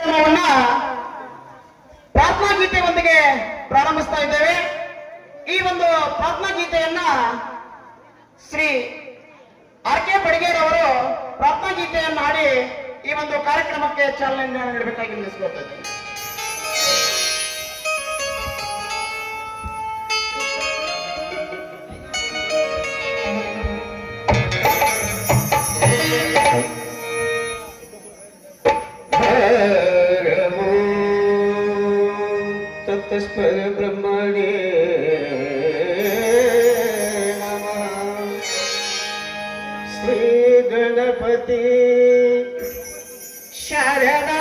ಕಾರ್ಯಕ್ರಮವನ್ನ ಪ್ರಾರ್ಥನಾ ಗೀತೆಯೊಂದಿಗೆ ಪ್ರಾರಂಭಿಸ್ತಾ ಇದ್ದೇವೆ. ಈ ಒಂದು ಪ್ರಾರ್ಥನಾ ಗೀತೆಯನ್ನ ಶ್ರೀ ಆರ್ ಕೆ ಬಡಿಗೇರ್ ಅವರು ಪ್ರಾರ್ಥನಾ ಗೀತೆಯನ್ನು ಹಾಡಿ ಈ ಒಂದು ಕಾರ್ಯಕ್ರಮಕ್ಕೆ ಚಾಲನೆ ನೀಡಬೇಕಾಗಿ ನಿಲ್ಲಿಸ್ಕೊಳ್ತಾ ಇದ್ದೇನೆ. तस्मै ब्रह्मणे नमः. श्री गणपति शारदा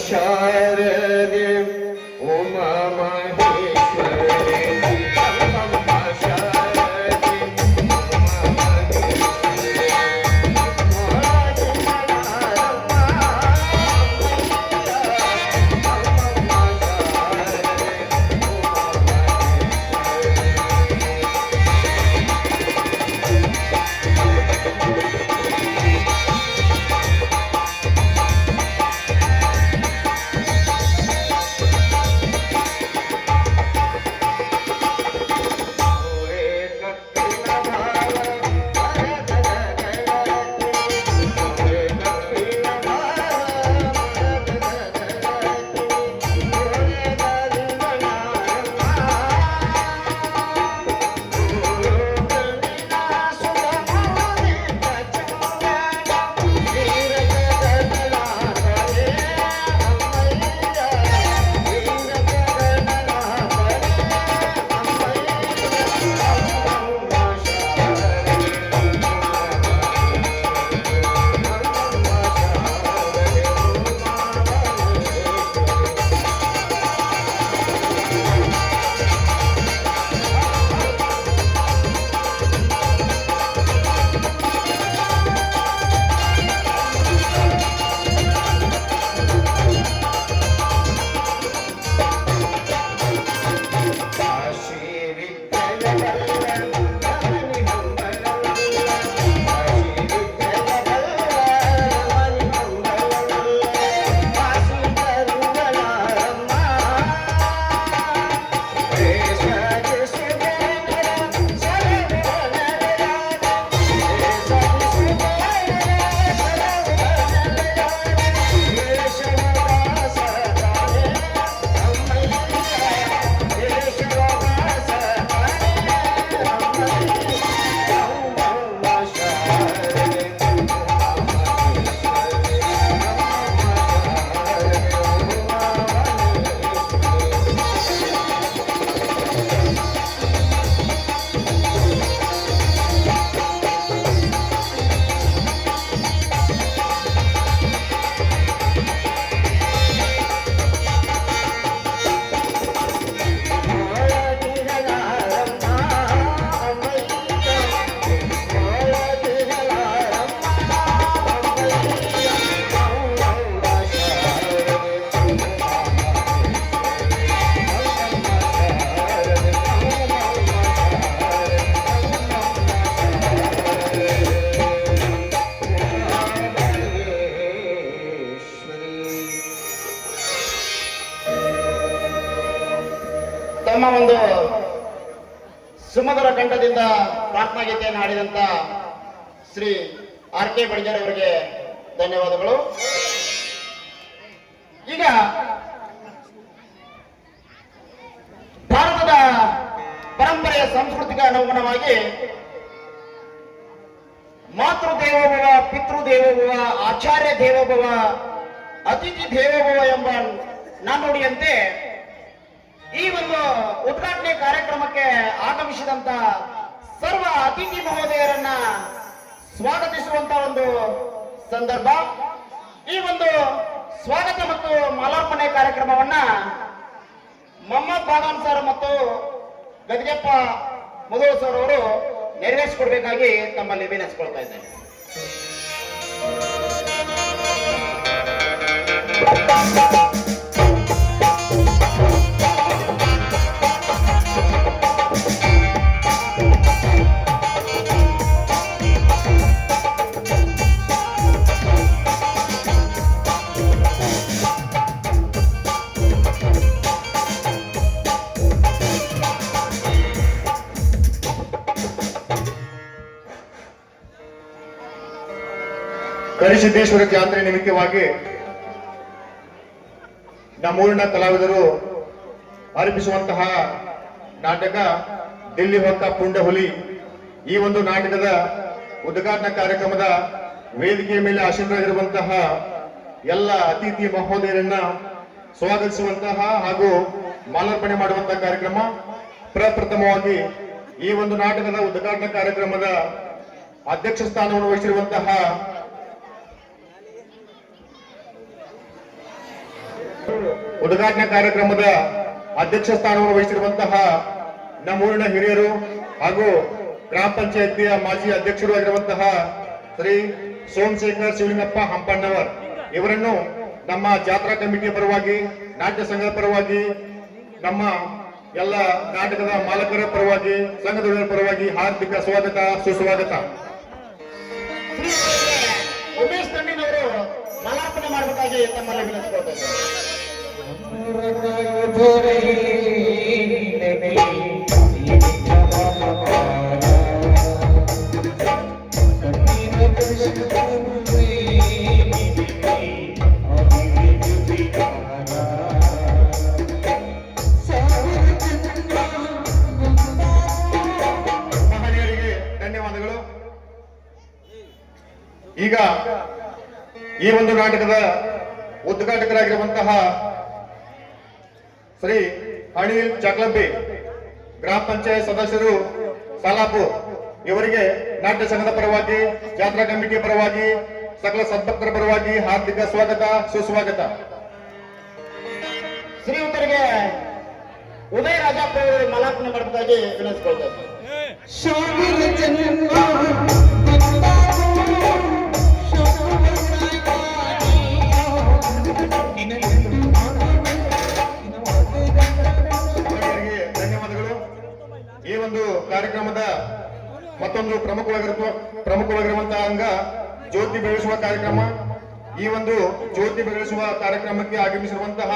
शारदे उमा महेश्वरी ತಮ್ಮ ಒಂದು ಸುಮಧುರ ಕಂಠದಿಂದ ಪ್ರಾರ್ಥನಾ ಗೀತೆಯನ್ನು ಹಾಡಿದಂತ ಶ್ರೀ ಆರ್ ಕೆ ಬಡಿಗೇರ್ ಅವರಿಗೆ ಧನ್ಯವಾದಗಳು. ಈಗ ಭಾರತದ ಪರಂಪರೆಯ ಸಂಸ್ಕೃತಿಗೆ ಅನುಗುಣವಾಗಿ ಮಾತೃ ದೇವೋಭವ, ಪಿತೃ ದೇವೋಭವ, ಆಚಾರ್ಯ ದೇವೋಭವ, ಅತಿಥಿ ದೇವೋಭವ ಎಂಬ ನಾನುಡಿಯಂತೆ ಈ ಒಂದು ಉದ್ಘಾಟನೆ ಕಾರ್ಯಕ್ರಮಕ್ಕೆ ಆಗಮಿಸಿದಂತ ಸರ್ವ ಅತಿಥಿ ಮಹೋದಯರನ್ನ ಸ್ವಾಗತಿಸುವಂತ ಒಂದು ಸಂದರ್ಭ. ಈ ಒಂದು ಸ್ವಾಗತ ಮತ್ತು ಮಾಲಾರ್ಪಣೆ ಕಾರ್ಯಕ್ರಮವನ್ನ ಮೊಹಮ್ಮದ್ ಬಾದಾಮ್ ಸರ್ ಮತ್ತು ಗದಿಗೆಪ್ಪ ಮುದೋಳ್ ಸರ್ ಅವರು ನೆರವೇರಿಸಿಕೊಡ್ಬೇಕಾಗಿ ತಮ್ಮಲ್ಲಿ ವಿನಂತಿಸಿಕೊಳ್ತಾ ಇದ್ದೇನೆ. ಕರಿಸಿದ್ದೇಶ್ವರ ಜಾತ್ರೆ ನಿಮಿತ್ತವಾಗಿ ನಮ್ಮೂರಿನ ಕಲಾವಿದರು ಅರ್ಪಿಸುವಂತಹ ನಾಟಕ ದಿಲ್ಲಿ ಹೊಕ್ಕ ಪುಂಡ ಹುಲಿ. ಈ ಒಂದು ನಾಟಕದ ಉದ್ಘಾಟನಾ ಕಾರ್ಯಕ್ರಮದ ವೇದಿಕೆಯ ಮೇಲೆ ಆಸೀನರಾಗಿರುವಂತಹ ಎಲ್ಲ ಅತಿಥಿ ಮಹೋದಯರನ್ನ ಸ್ವಾಗತಿಸುವಂತಹ ಹಾಗೂ ಮಾಲಾರ್ಪಣೆ ಮಾಡುವಂತಹ ಕಾರ್ಯಕ್ರಮ. ಪ್ರಪ್ರಥಮವಾಗಿ ಈ ಒಂದು ನಾಟಕದ ಉದ್ಘಾಟನಾ ಕಾರ್ಯಕ್ರಮದ ಅಧ್ಯಕ್ಷ ಸ್ಥಾನವನ್ನು ವಹಿಸಿರುವಂತಹ ಉದ್ಘಾಟನಾ ಕಾರ್ಯಕ್ರಮದ ಅಧ್ಯಕ್ಷ ಸ್ಥಾನವನ್ನು ವಹಿಸಿರುವಂತಹ ನಮ್ಮೂರಿನ ಹಿರಿಯರು ಹಾಗೂ ಗ್ರಾಮ ಪಂಚಾಯತಿಯ ಮಾಜಿ ಅಧ್ಯಕ್ಷರು ಆಗಿರುವಂತಹ ಶ್ರೀ ಸೋಮಶೇಖರ್ ಶಿವಲಿಂಗಪ್ಪ ಹಂಪಣ್ಣವರ್ ಇವರನ್ನು ನಮ್ಮ ಜಾತ್ರಾ ಕಮಿಟಿಯ ಪರವಾಗಿ, ನಾಟ್ಯ ಸಂಘದ ಪರವಾಗಿ, ನಮ್ಮ ಎಲ್ಲ ನಾಟಕದ ಮಾಲಕರ ಪರವಾಗಿ, ಸಂಘದವರ ಪರವಾಗಿ ಹಾರ್ದಿಕ ಸ್ವಾಗತ, ಸುಸ್ವಾಗತ. ಉಮೇಶ್ ತಂಡಿನವರು ಮಾಲಾರ್ಪಣೆ ಮಾಡಬೇಕಾಗಿ ತಮ್ಮಲ್ಲಿ ವಿನಂತಿಸಿಕೊಳ್ತಾ ಇದ್ದೇನೆ. ಮಹನೀಯರಿಗೆ ಧನ್ಯವಾದಗಳು. ಈಗ ಈ ಒಂದು ನಾಟಕದ ಉದ್ಘಾಟಕರಾಗಿರುವಂತಹ ಶ್ರೀ ಅನಿಲ್ ಚಕ್ಲಬ್ಬಿ, ಗ್ರಾಮ ಪಂಚಾಯತ್ ಸದಸ್ಯರು ಸಾಲಾಪುರ್ ಇವರಿಗೆ ನಾಟ್ಯ ಸಂಘದ ಪರವಾಗಿ, ಜಾತ್ರಾ ಕಮಿಟಿಯ ಪರವಾಗಿ, ಸಕಲ ಸದ್ಭಕ್ತರ ಪರವಾಗಿ ಹಾರ್ದಿಕ ಸ್ವಾಗತ, ಸುಸ್ವಾಗತ. ಶ್ರೀಯುತರಿಗೆ ಉದಯ ರಾಜಪ್ಪ ಅವರು ಮಾಲಾರ್ಪಣೆ ಮಾಡಬೇಕಾಗಿ ವಿನಂತಿಸಿಕೊಳ್ತಾ ಇದ್ದೇನೆ. ಮಹನೀಯರಿಗೆ ಧನ್ಯವಾದಗಳು. ಈ ಒಂದು ಕಾರ್ಯಕ್ರಮದ ಮತ್ತೊಂದು ಪ್ರಮುಖವಾಗಿರುವಂತಹ ಅಂಗ ಜ್ಯೋತಿ ಬೆಳೆಸುವ ಕಾರ್ಯಕ್ರಮ. ಈ ಒಂದು ಜ್ಯೋತಿ ಬೆಳೆಸುವ ಕಾರ್ಯಕ್ರಮಕ್ಕೆ ಆಗಮಿಸಿರುವಂತಹ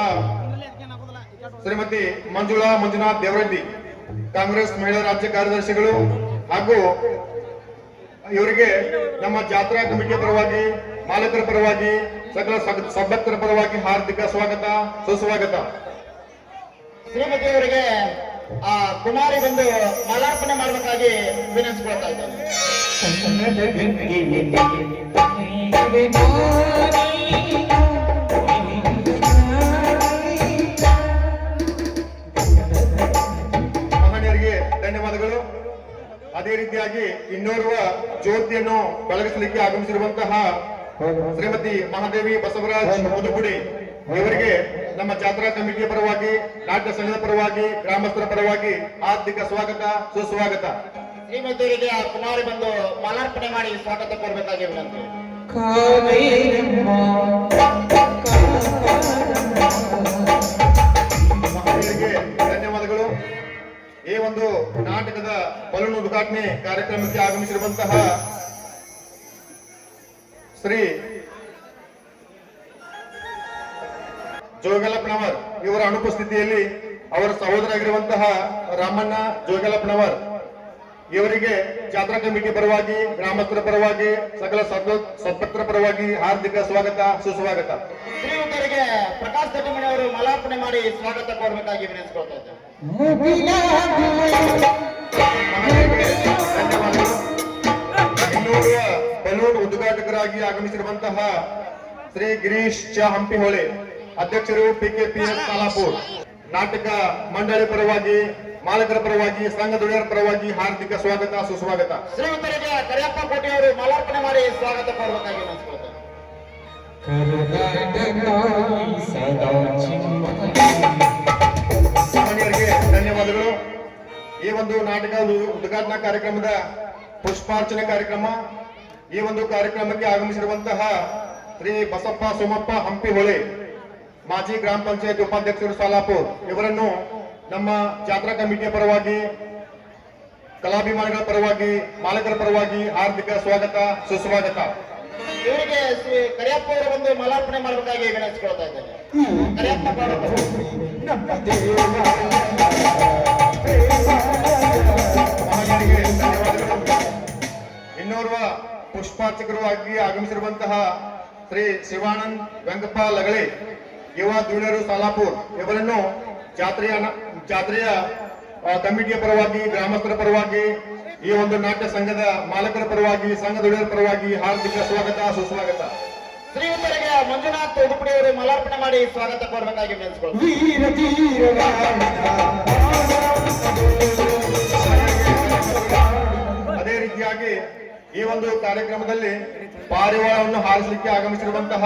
ಶ್ರೀಮತಿ ಮಂಜುಳಾ ಮಂಜುನಾಥ್ ದೇವರೆಡ್ಡಿ, ಕಾಂಗ್ರೆಸ್ ಮಹಿಳಾ ರಾಜ್ಯ ಕಾರ್ಯದರ್ಶಿಗಳು, ಹಾಗೂ ಇವರಿಗೆ ನಮ್ಮ ಜಾತ್ರಾ ಕಮಿಟಿಯ ಪರವಾಗಿ, ಮಾಲಕರ ಪರವಾಗಿ, ಸಕಲ ಸದ್ಭಕ್ತರ ಪರವಾಗಿ ಹಾರ್ದಿಕ ಸ್ವಾಗತ, ಸುಸ್ವಾಗತ. ಶ್ರೀಮತಿಯವರಿಗೆ ಆ ಕುಮಾರಿ ಬಂದು ಮಾಲಾರ್ಪಣೆ ಮಾಡಬೇಕಾಗಿ ವಿನಂತಿಸಿಕೊಳ್ತಾ ಇದ್ದೇನೆ. ಮಹನೀಯರಿಗೆ ಧನ್ಯವಾದಗಳು. ಅದೇ ರೀತಿಯಾಗಿ ಇನ್ನೋರ್ವ ಜ್ಯೋತಿಯನ್ನು ಬೆಳಗಿಸಲಿಕ್ಕೆ ಆಗಮಿಸಿರುವಂತಹ ಶ್ರೀಮತಿ ಮಹಾದೇವಿ ಬಸವರಾಜ್ ಮುದುಗುಡಿ ಇವರಿಗೆ ನಮ್ಮ ಜಾತ್ರಾ ಕಮಿಟಿಯ ಪರವಾಗಿ, ನಾಟ್ಯ ಸಂಘದ ಪರವಾಗಿ, ಗ್ರಾಮಸ್ಥರ ಪರವಾಗಿ ಹಾರ್ದಿಕ ಸ್ವಾಗತ, ಸುಸ್ವಾಗತ. ಶ್ರೀಮತಿಯವರಿಗೆ ಆ ಕುಮಾರಿ ಬಂದು ಮಾಲಾರ್ಪಣೆ ಮಾಡಿ ಸ್ವಾಗತ ಕೋರಬೇಕಾಗಿ ವಿನಂತಿ. ಮಹನೀಯರಿಗೆ ಧನ್ಯವಾದಗಳು. ಈ ಒಂದು ನಾಟಕದ ಬಲೂನ್ ಉದ್ಘಾಟನೆ ಕಾರ್ಯಕ್ರಮಕ್ಕೆ ಆಗಮಿಸಿರುವಂತಹ ಶ್ರೀ ಜೋಗಲಪ್ಪನವರ್ ಇವರ ಅನುಪಸ್ಥಿತಿಯಲ್ಲಿ ಅವರ ಸಹೋದರಾಗಿರುವಂತಹ ರಾಮಣ್ಣ ಜೋಗಲಪ್ಪನವರ್ ಇವರಿಗೆ ಜಾತ್ರಾ ಕಮಿಟಿ ಪರವಾಗಿ, ಗ್ರಾಮಸ್ಥರ ಪರವಾಗಿ, ಸಕಲ ಸದ್ಭಕ್ತರ ಪರವಾಗಿ ಹಾರ್ದಿಕ ಸ್ವಾಗತ, ಸುಸ್ವಾಗತ. ಶ್ರೀಯುತರಿಗೆ ಪ್ರಕಾಶ್ ದೊಡ್ಡಮಣಿ ಅವರು ಮಾಲಾರ್ಪಣೆ ಮಾಡಿ ಸ್ವಾಗತ ಕೋರಬೇಕಾಗಿ ವಿನಂತಿಸಿಕೊಳ್ತಾ ಇದ್ದೇನೆ. ಮಹನೀಯರಿಗೆ ಧನ್ಯವಾದಗಳು. ಇನ್ನೂರುವ ಬಲೂನ್ ಉದ್ಘಾಟಕರಾಗಿ ಆಗಮಿಸಿರುವಂತಹ ಶ್ರೀ ಗಿರೀಶ್ ಚ ಹಂಪಿಹೊಳೆ, ಅಧ್ಯಕ್ಷರು PKPS ಸಾಲಾಪುರ್, ನಾಟಕ ಮಂಡಳಿ ಪರವಾಗಿ, ಮಾಲಕರ ಪರವಾಗಿ, ಸಂಘದೊಡೆಯರ ಪರವಾಗಿ ಹಾರ್ದಿಕ ಸ್ವಾಗತ, ಸುಸ್ವಾಗತ. ಶ್ರೀಯುತರಿಗೆ ಕರಿಯಪ್ಪ ಕೋಟೆಯವರು ಮಾಲಾರ್ಪಣೆ ಮಾಡಿ ಸ್ವಾಗತ ಕೋರಬೇಕಾಗಿ ವಿನಂತಿಸಿಕೊಳ್ತಾರೆ. ಸಾಮಾನ್ಯರಿಗೆ ಧನ್ಯವಾದಗಳು. ಈ ಒಂದು ನಾಟಕದ ಉದ್ಘಾಟನಾ ಕಾರ್ಯಕ್ರಮದ ಪುಷ್ಪಾರ್ಚನೆ ಕಾರ್ಯಕ್ರಮ, ಈ ಒಂದು ಕಾರ್ಯಕ್ರಮಕ್ಕೆ ಆಗಮಿಸಿರುವಂತಹ ಶ್ರೀ ಬಸಪ್ಪ ಸೋಮಪ್ಪ ಹಂಪಿಹೊಳೆ, ಮಾಜಿ ಗ್ರಾಮ ಪಂಚಾಯತ್ ಉಪಾಧ್ಯಕ್ಷರು ಸಾಲಾಪುರ್, ಇವರನ್ನು ನಮ್ಮ ಜಾತ್ರಾ ಕಮಿಟಿಯ ಪರವಾಗಿ, ಕಲಾಭಿಮಾನಿಗಳ ಪರವಾಗಿ, ಮಾಲಕರ ಪರವಾಗಿ ಹಾರ್ದಿಕ ಸ್ವಾಗತ, ಸುಸ್ವಾಗತ. ಇವರಿಗೆ ಶ್ರೀ ಕರಿಯಪ್ಪ ಅವರು ಒಂದು ಮಾಲಾರ್ಪಣೆ ಮಾಡಬೇಕಾಗಿ ವಿನಂತಿಸ್ಕೊಳ್ತಾ ಇದ್ದೇನೆ. ಕರಿಯಪ್ಪ ಮಹಾಜನಿಗೆ ಧನ್ಯವಾದಗಳು. ಇನ್ನೋರ್ವ ಪುಷ್ಪಾರ್ಚಕರು ಆಗಿ ಆಗಮಿಸಿರುವಂತಹ ಶ್ರೀ ಶಿವಾನಂದ್ ವೆಂಕಪ್ಪ ಲಗಳೆ, ಯುವ ದುಡಿಯರು ಸಾಲಾಪುರ್, ಇವರನ್ನು ಜಾತ್ರೆಯ ಕಮಿಟಿಯ ಪರವಾಗಿ, ಗ್ರಾಮಸ್ಥರ ಪರವಾಗಿ, ಈ ಒಂದು ನಾಟ್ಯ ಸಂಘದ ಮಾಲಕರ ಪರವಾಗಿ, ಸಂಘ ದುಡಿಯರ ಪರವಾಗಿ ಹಾರ್ದಿಕ ಸ್ವಾಗತ, ಸುಸ್ವಾಗತ. ಶ್ರೀಯುತರಿಗೆ ಮಂಜುನಾಥ್ ಉಡುಪುಡಿ ಅವರು ಮಾಲಾರ್ಪಣೆ ಮಾಡಿ ಸ್ವಾಗತ ಕೋರಬೇಕಾಗಿ ವಿನಂತಿಸ್ಕೊಳ್ತೀನಿ. ಅದೇ ರೀತಿಯಾಗಿ ಈ ಒಂದು ಕಾರ್ಯಕ್ರಮದಲ್ಲಿ ಪಾರಿವಾಳವನ್ನು ಹಾರಿಸಲಿಕ್ಕೆ ಆಗಮಿಸಿರುವಂತಹ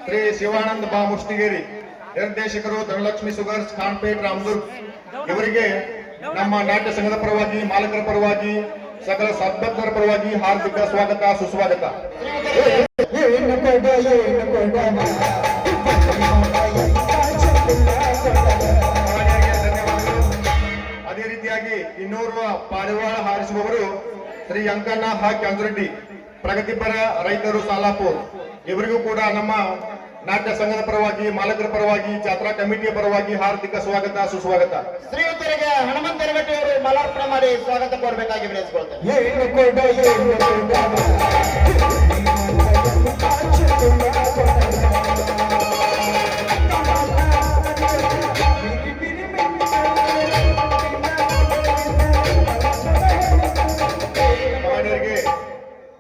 ಶ್ರೀ ಶಿವಾನಂದ ಬಾ ಮುಷ್ಟಿಗೇರಿ, ನಿರ್ದೇಶಕರು ಧನಲಕ್ಷ್ಮಿ ಸುಗರ್ಸ್, ಖಾನ್ಪೇಟ್, ರಾಮದುರ್ಗ್, ಇವರಿಗೆ ನಮ್ಮ ನಾಟ್ಯ ಸಂಘದ ಪರವಾಗಿ, ಮಾಲಕರ ಪರವಾಗಿ, ಸಕಲ ಸದ್ಭಕ್ತರ ಪರವಾಗಿ ಹಾರ್ದಿಕ ಸ್ವಾಗತ, ಸುಸ್ವಾಗತ. ಅದೇ ರೀತಿಯಾಗಿ ಇನ್ನೋರ್ವ ಪಾರಿವಾಳ ಹಾರಿಸುವವರು ಶ್ರೀ ಅಂಕಣ್ಣ ಕ್ಯಾಂಜರೆಡ್ಡಿ, ಪ್ರಗತಿಪರ ರೈತರು ಸಾಲಾಪುರ್, ಇವರಿಗೂ ಕೂಡ ನಮ್ಮ ನಾಟ್ಯ ಸಂಘದ ಪರವಾಗಿ, ಮಾಲಕರ ಪರವಾಗಿ, ಜಾತ್ರಾ ಕಮಿಟಿಯ ಪರವಾಗಿ ಹಾರ್ದಿಕ ಸ್ವಾಗತ, ಸುಸ್ವಾಗತ. ಶ್ರೀಯುತರಿಗೆ ಹನುಮಂತ ತೆರಗಟ್ಟಿ ಅವರು ಮಾಲಾರ್ಪಣೆ ಮಾಡಿ ಸ್ವಾಗತ ಕೋರಬೇಕಾಗಿ ವಿನಂತಿಸ್ಕೊಳ್ತೇನೆ. ಮಹಾನೀಯರಿಗೆ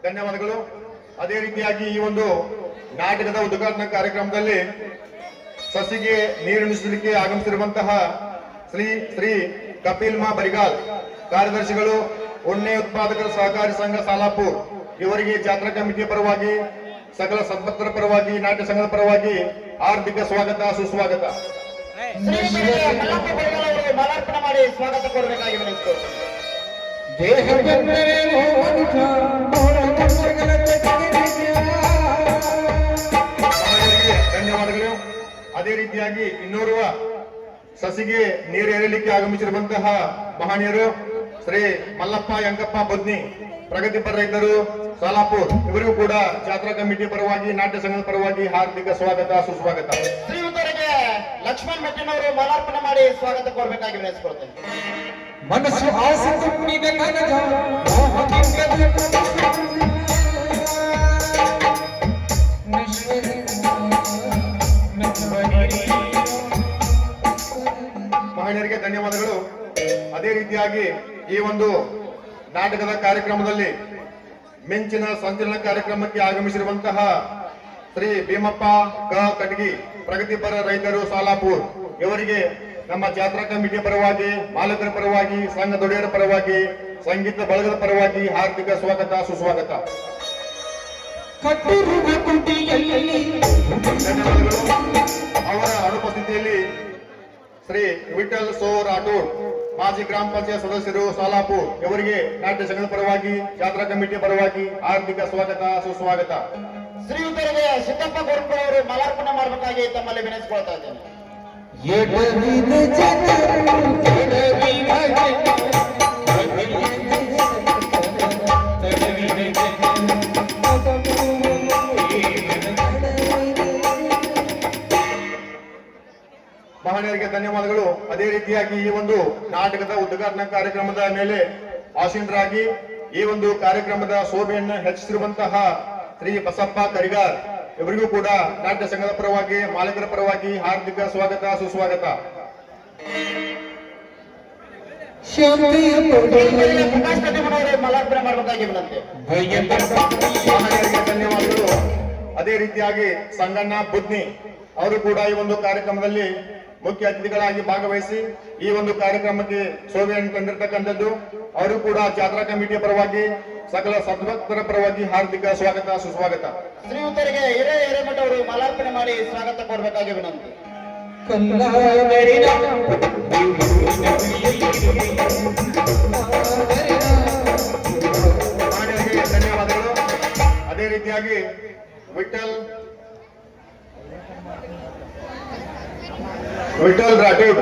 ಧನ್ಯವಾದಗಳು. ಅದೇ ರೀತಿಯಾಗಿ ಈ ಒಂದು ನಾಟಕದ ಉದ್ಘಾಟನಾ ಕಾರ್ಯಕ್ರಮದಲ್ಲಿ ಸಸಿಗೆ ನೀರುಣಿಸಲಿಕ್ಕೆ ಆಗಮಿಸಿರುವಂತಹ ಶ್ರೀ ಕಪಿಲ್ ಮಾ ಬರಿಗಾಲ್, ಕಾರ್ಯದರ್ಶಿಗಳು ಉಣ್ಣೆ ಉತ್ಪಾದಕರ ಸಹಕಾರಿ ಸಂಘ ಸಾಲಾಪುರ್, ಇವರಿಗೆ ಜಾತ್ರಾ ಕಮಿಟಿಯ ಪರವಾಗಿ, ಸಕಲ ಸದ್ಭಕ್ತರ ಪರವಾಗಿ, ನಾಟ್ಯ ಸಂಘದ ಪರವಾಗಿ ಹಾರ್ದಿಕ ಸ್ವಾಗತ, ಸುಸ್ವಾಗತ. ಶ್ರೀಯುತರಿಗೆ ಮಲ್ಲಪ್ಪ ಬಡಿಗಾಲ್ ಅವರು ಮಾಲಾರ್ಪಣೆ ಮಾಡಿ ಸ್ವಾಗತ ಕೋರಬೇಕಾಗಿ ವಿನಂತಿಸ್ಕೊಳ್ತೇನೆ. ಧನ್ಯವಾದಗಳು. ಅದೇ ರೀತಿಯಾಗಿ ಇನ್ನೋರ್ವ ಸಸಿಗೆ ನೀರು ಏರಲಿಕ್ಕೆ ಆಗಮಿಸಿರುವಂತಹ ಮಹನೀಯರು ಶ್ರೀ ಮಲ್ಲಪ್ಪ ಯಂಕಪ್ಪ ಬದ್ನಿ, ಪ್ರಗತಿಪರ ರೈತರು ಸಾಲಾಪುರ್, ಇವರಿಗೂ ಕೂಡ ಜಾತ್ರಾ ಕಮಿಟಿಯ ಪರವಾಗಿ, ನಾಟ್ಯ ಸಂಘದ ಪರವಾಗಿ ಹಾರ್ದಿಕ ಸ್ವಾಗತ, ಸುಸ್ವಾಗತ. ಶ್ರೀಯುತರಿಗೆ ಲಕ್ಷ್ಮಣ್ ಮೆಟ್ಟಿನವರು ಮಾಲಾರ್ಪಣೆ ಮಾಡಿ ಸ್ವಾಗತ ಕೋರಬೇಕಾಗಿ ವಿನಂತಿಸ್ಕೊಳ್ತೇನೆ. ಮನಸ್ಸು ಆಸೆ ತುಂಬಿದ ಕನಕ ಮಹಿಳೆಯರಿಗೆ ಧನ್ಯವಾದಗಳು. ಅದೇ ರೀತಿಯಾಗಿ ಈ ಒಂದು ನಾಟಕದ ಕಾರ್ಯಕ್ರಮದಲ್ಲಿ ಮಿಂಚಿನ ಸಂಚಲನ ಕಾರ್ಯಕ್ರಮಕ್ಕೆ ಆಗಮಿಸಿರುವಂತಹ ಶ್ರೀ ಭೀಮಪ್ಪ ಕಟಗಿ, ಪ್ರಗತಿಪರ ರೈತರು ಸಾಲಾಪುರ್, ಇವರಿಗೆ ನಮ್ಮ ಜಾತ್ರಾ ಕಮಿಟಿಯ ಪರವಾಗಿ, ಮಾಲಕರ ಪರವಾಗಿ, ಸಂಘ ದೊಡೆಯರ ಪರವಾಗಿ, ಸಂಗೀತ ಬಳಗದ ಪರವಾಗಿ ಹಾರ್ದಿಕ ಸ್ವಾಗತ, ಸುಸ್ವಾಗತ. ಧನ್ಯವಾದಗಳು. ಅವರ ಅನುಪಸ್ಥಿತಿಯಲ್ಲಿ ಶ್ರೀ ವಿಠಲ್ ಸೋ ರಾಠೋಡ್, ಮಾಜಿ ಗ್ರಾಮ ಪಂಚಾಯತ್ ಸದಸ್ಯರು ಸಾಲಾಪುರ್, ಇವರಿಗೆ ನಾಟ್ಯ ಸಂಘದ ಪರವಾಗಿ, ಜಾತ್ರಾ ಕಮಿಟಿಯ ಪರವಾಗಿ ಹಾರ್ದಿಕ ಸ್ವಾಗತ, ಸುಸ್ವಾಗತ. ಶ್ರೀಯುತರಿಗೆ ಸಿದ್ದಪ್ಪ ಗೋರ್ಪುರ ಅವರು ಮಾಲಾರ್ಪಣೆ ಮಾಡಬೇಕಾಗಿ ತಮ್ಮಲ್ಲಿ ವಿನಂತಿಸ್ಕೊಳ್ತಾ ಇದ್ದೇನೆ. ಮಹನೀಯರಿಗೆ ಧನ್ಯವಾದಗಳು. ಅದೇ ರೀತಿಯಾಗಿ ಈ ಒಂದು ನಾಟಕದ ಉದ್ಘಾಟನಾ ಕಾರ್ಯಕ್ರಮದ ಮೇಲೆ ಆಸೀನರಾಗಿ ಈ ಒಂದು ಕಾರ್ಯಕ್ರಮದ ಶೋಭೆಯನ್ನು ಹೆಚ್ಚಿಸಿರುವಂತಹ ಶ್ರೀ ಬಸಪ್ಪ ಕರಿಗಾರ್, ಇವರಿಗೂ ಕೂಡ ನಾಟ್ಯ ಸಂಘದ ಪರವಾಗಿ, ಮಾಲಕರ ಪರವಾಗಿ ಹಾರ್ದಿಕ ಸ್ವಾಗತ, ಸುಸ್ವಾಗತ. ಶ್ರೀಯುತರಿಗೆ ಪ್ರಕಾಶ್ ಕಟ್ಟಿಮನವರು ಮಾಲಾರ್ಪಣೆ ಮಾಡಬೇಕಾಗಿ ವಿನಂತಿ. ಮಹನೀಯರಿಗೆ ಧನ್ಯವಾದಗಳು. ಅದೇ ರೀತಿಯಾಗಿ ಸಂಗಣ್ಣ ಬುದ್ನಿ ಅವರು ಕೂಡ ಈ ಒಂದು ಕಾರ್ಯಕ್ರಮದಲ್ಲಿ ಮುಖ್ಯ ಅತಿಥಿಗಳಾಗಿ ಭಾಗವಹಿಸಿ ಈ ಒಂದು ಕಾರ್ಯಕ್ರಮಕ್ಕೆ ಶೋಭೆಯನ್ನು ತಂದಿರತಕ್ಕಂಥದ್ದು. ಅವರು ಕೂಡ ಜಾತ್ರಾ ಕಮಿಟಿಯ ಪರವಾಗಿ ಸಕಲ ಸದ್ಭಕ್ತರ ಪರವಾಗಿ ಹಾರ್ದಿಕ ಸ್ವಾಗತ ಸುಸ್ವಾಗತ. ಶ್ರೀಯುತರಿಗೆ ಹಿರೇಮಠ ಅವರು ಮಾಲಾರ್ಪಣೆ ಮಾಡಿ ಸ್ವಾಗತ ಕೊಡಬೇಕಾಗಿ ವಿನಂತಿ. ಮಹನೀಯರಿಗೆ ಧನ್ಯವಾದಗಳು. ಅದೇ ರೀತಿಯಾಗಿ ವಿಠಲ್ ರಾಠೋಡ್,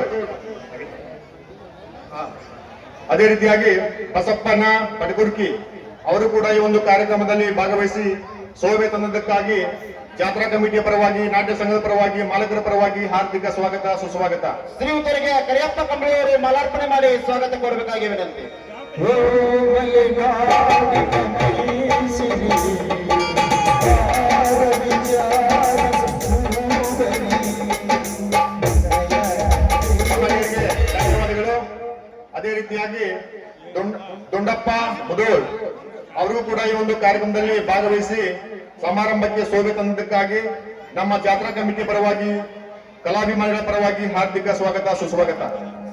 ಅದೇ ರೀತಿಯಾಗಿ ಬಸಪ್ಪನ ಪಡಗುರ್ಕಿ ಅವರು ಕೂಡ ಈ ಒಂದು ಕಾರ್ಯಕ್ರಮದಲ್ಲಿ ಭಾಗವಹಿಸಿ ಶೋಭೆ ತಂದದ್ದಕ್ಕಾಗಿ ಜಾತ್ರಾ ಕಮಿಟಿಯ ಪರವಾಗಿ, ನಾಟ್ಯ ಸಂಘದ ಪರವಾಗಿ, ಮಾಲಕರ ಪರವಾಗಿ ಹಾರ್ದಿಕ ಸ್ವಾಗತ ಸುಸ್ವಾಗತ. ಶ್ರೀಯುತರಿಗೆ ಕರಿಯಪ್ಪ ಕಂಬಳಿ ಅವರು ಮಾಲಾರ್ಪಣೆ ಮಾಡಿ ಸ್ವಾಗತ ಕೊಡಬೇಕಾಗಿ ವಿನಂತಿ. ಮಹನೀಯರಿಗೆ ಧನ್ಯವಾದಗಳು. ಅದೇ ರೀತಿಯಾಗಿ ದೊಂಡಪ್ಪ ಮುದೋಳ್ ಅವರು ಕೂಡ ಈ ಒಂದು ಕಾರ್ಯಕ್ರಮದಲ್ಲಿ ಭಾಗವಹಿಸಿ ಸಮಾರಂಭಕ್ಕೆ ಶೋಭೆ ತಂದದ್ದಕ್ಕಾಗಿ ನಮ್ಮ ಜಾತ್ರಾ ಕಮಿಟಿ ಪರವಾಗಿ, ಕಲಾಭಿಮಾನಿಗಳ ಪರವಾಗಿ ಹಾರ್ದಿಕ ಸ್ವಾಗತ ಸುಸ್ವಾಗತ.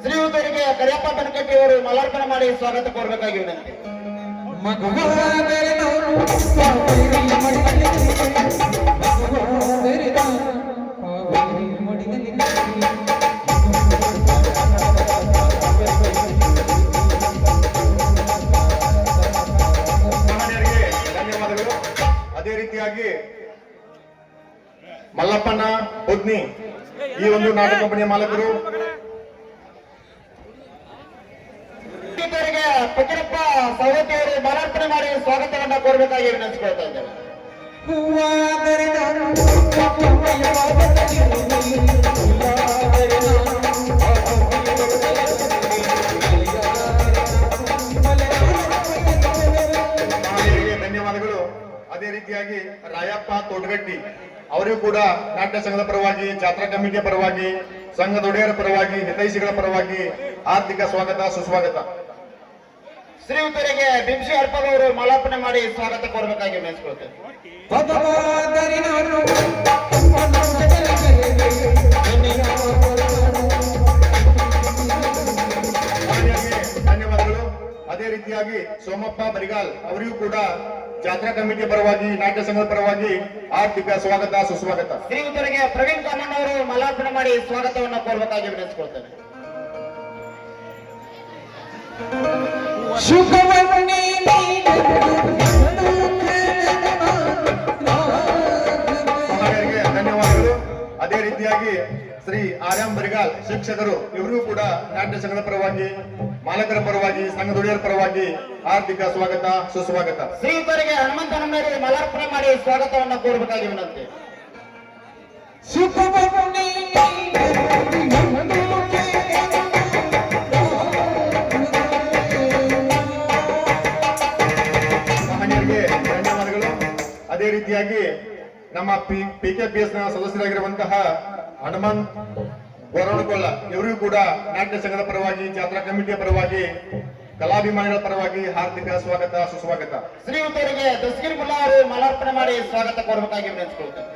ಶ್ರೀಯುತರಿಗೆ ಕರಿಯಪ್ಪ ಬೆನಕಟ್ಟಿ ಅವರು ಮಾಲಾರ್ಪಣೆ ಮಾಡಿ ಸ್ವಾಗತ ಕೊಡಬೇಕಾಗಿ ವಿನಂತಿ. ಮಹನೀಯರಿಗೆ ಧನ್ಯವಾದಗಳು. ಅದೇ ರೀತಿಯಾಗಿ ಮಲ್ಲಪ್ಪನ ಬುದ್ನಿ ಈ ಒಂದು ನಾಟಕ ಕಂಪನಿಯ ಮಾಲಕರು. ಶ್ರೀಯುತರಿಗೆ ಪಕಿರಪ್ಪ ಸವದತ್ತಿ ಅವರು ಮಾಲಾರ್ಪಣೆ ಮಾಡಿ ಸ್ವಾಗತವನ್ನ ಕೋರಬೇಕಾಗಿ ವಿನಂತಿಸ್ಕೊಳ್ತಾ ಇದ್ದೇವೆ. ಮಹನೀಯರಿಗೆ ಧನ್ಯವಾದಗಳು. ಅದೇ ರೀತಿಯಾಗಿ ರಾಯಪ್ಪ ತೋಟಗಟ್ಟಿ ಅವರಿಗೂ ಕೂಡ ನಾಟ್ಯ ಸಂಘದ ಪರವಾಗಿ, ಜಾತ್ರಾ ಕಮಿಟಿಯ ಪರವಾಗಿ, ಸಂಘದ ಒಡೆಯರ ಪರವಾಗಿ, ಹಿತೈಷಿಗಳ ಪರವಾಗಿ ಆರ್ಥಿಕ ಸ್ವಾಗತ ಸುಸ್ವಾಗತ. ಶ್ರೀಯುತರಿಗೆ ಬಿಂಸಿ ಅರ್ಪಗ ಅವರು ಮಾಲಾರ್ಪಣೆ ಮಾಡಿ ಸ್ವಾಗತ ಕೋರಬೇಕಾಗಿ ವಿನಂತಿಸ್ಕೊಳ್ತೇವೆ. ಮಹನೀಯರಿಗೆ ಧನ್ಯವಾದಗಳು. ಅದೇ ರೀತಿಯಾಗಿ ಸೋಮಪ್ಪ ಬರಿಗಾಲ್ ಅವರಿಗೂ ಕೂಡ ಜಾತ್ರಾ ಕಮಿಟಿಯ ಪರವಾಗಿ, ನಾಟ್ಯ ಸಂಘದ ಪರವಾಗಿ ಆರ್ಥಿಕ ಸ್ವಾಗತ ಸುಸ್ವಾಗತ. ಶ್ರೀಯುತರಿಗೆ ಪ್ರವೀಣ್ ಕಾಮಣ್ಣ ಅವರು ಮಾಲಾರ್ಪಣೆ ಮಾಡಿ ಸ್ವಾಗತವನ್ನ ಕೋರಬೇಕಾಗಿ ವಿನಂತಿಸ್ಕೊಳ್ತೇವೆ. ಮಹನೀಯರಿಗೆ ಧನ್ಯವಾದಗಳು. ಅದೇ ರೀತಿಯಾಗಿ ಶ್ರೀ ಆರ್ಯಂ ಬರಿಗಾಲ್ ಶಿಕ್ಷಕರು ಇವರಿಗೂ ಕೂಡ ನಾಟ್ಯ ಸಂಘದ ಪರವಾಗಿ, ಮಾಲಕರ ಪರವಾಗಿ, ಸಂಘದ ಒಡೆಯರ ಪರವಾಗಿ ಆರ್ಥಿಕ ಸ್ವಾಗತ ಸುಸ್ವಾಗತ. ಶ್ರೀಯುತರಿಗೆ ಹನುಮಂತನವರು ಮಾಲಾರ್ಪಣೆ ಮಾಡಿ ಸ್ವಾಗತವನ್ನ ಕೋರಬೇಕಾಗಿ ವಿನಂತಿ. ಮಹನೀಯರಿಗೆ ಧನ್ಯವಾದಗಳು. ಅದೇ ರೀತಿಯಾಗಿ ನಮ್ಮ PKPS ನ ಸದಸ್ಯರಾಗಿರುವಂತಹ ಹನುಮಂತ್ ಗೊರವನಕೊಳ್ಳ ಇವರಿಗೂ ಕೂಡ ನಾಟ್ಯ ಸಂಘದ ಪರವಾಗಿ, ಜಾತ್ರಾ ಕಮಿಟಿಯ ಪರವಾಗಿ, ಕಲಾಭಿಮಾನಿಗಳ ಪರವಾಗಿ ಹಾರ್ದಿಕ ಸ್ವಾಗತ ಸುಸ್ವಾಗತ. ಶ್ರೀಯುತರಿಗೆ ದಸ್ಗಿರಿ ಮುಲ್ಲಾ ಅವರು ಮಾಲಾರ್ಪಣೆ ಮಾಡಿ ಸ್ವಾಗತ ಕೋರಬೇಕಾಗಿ ವಿನಂತಿಸ್ಕೊಳ್ತೇವೆ.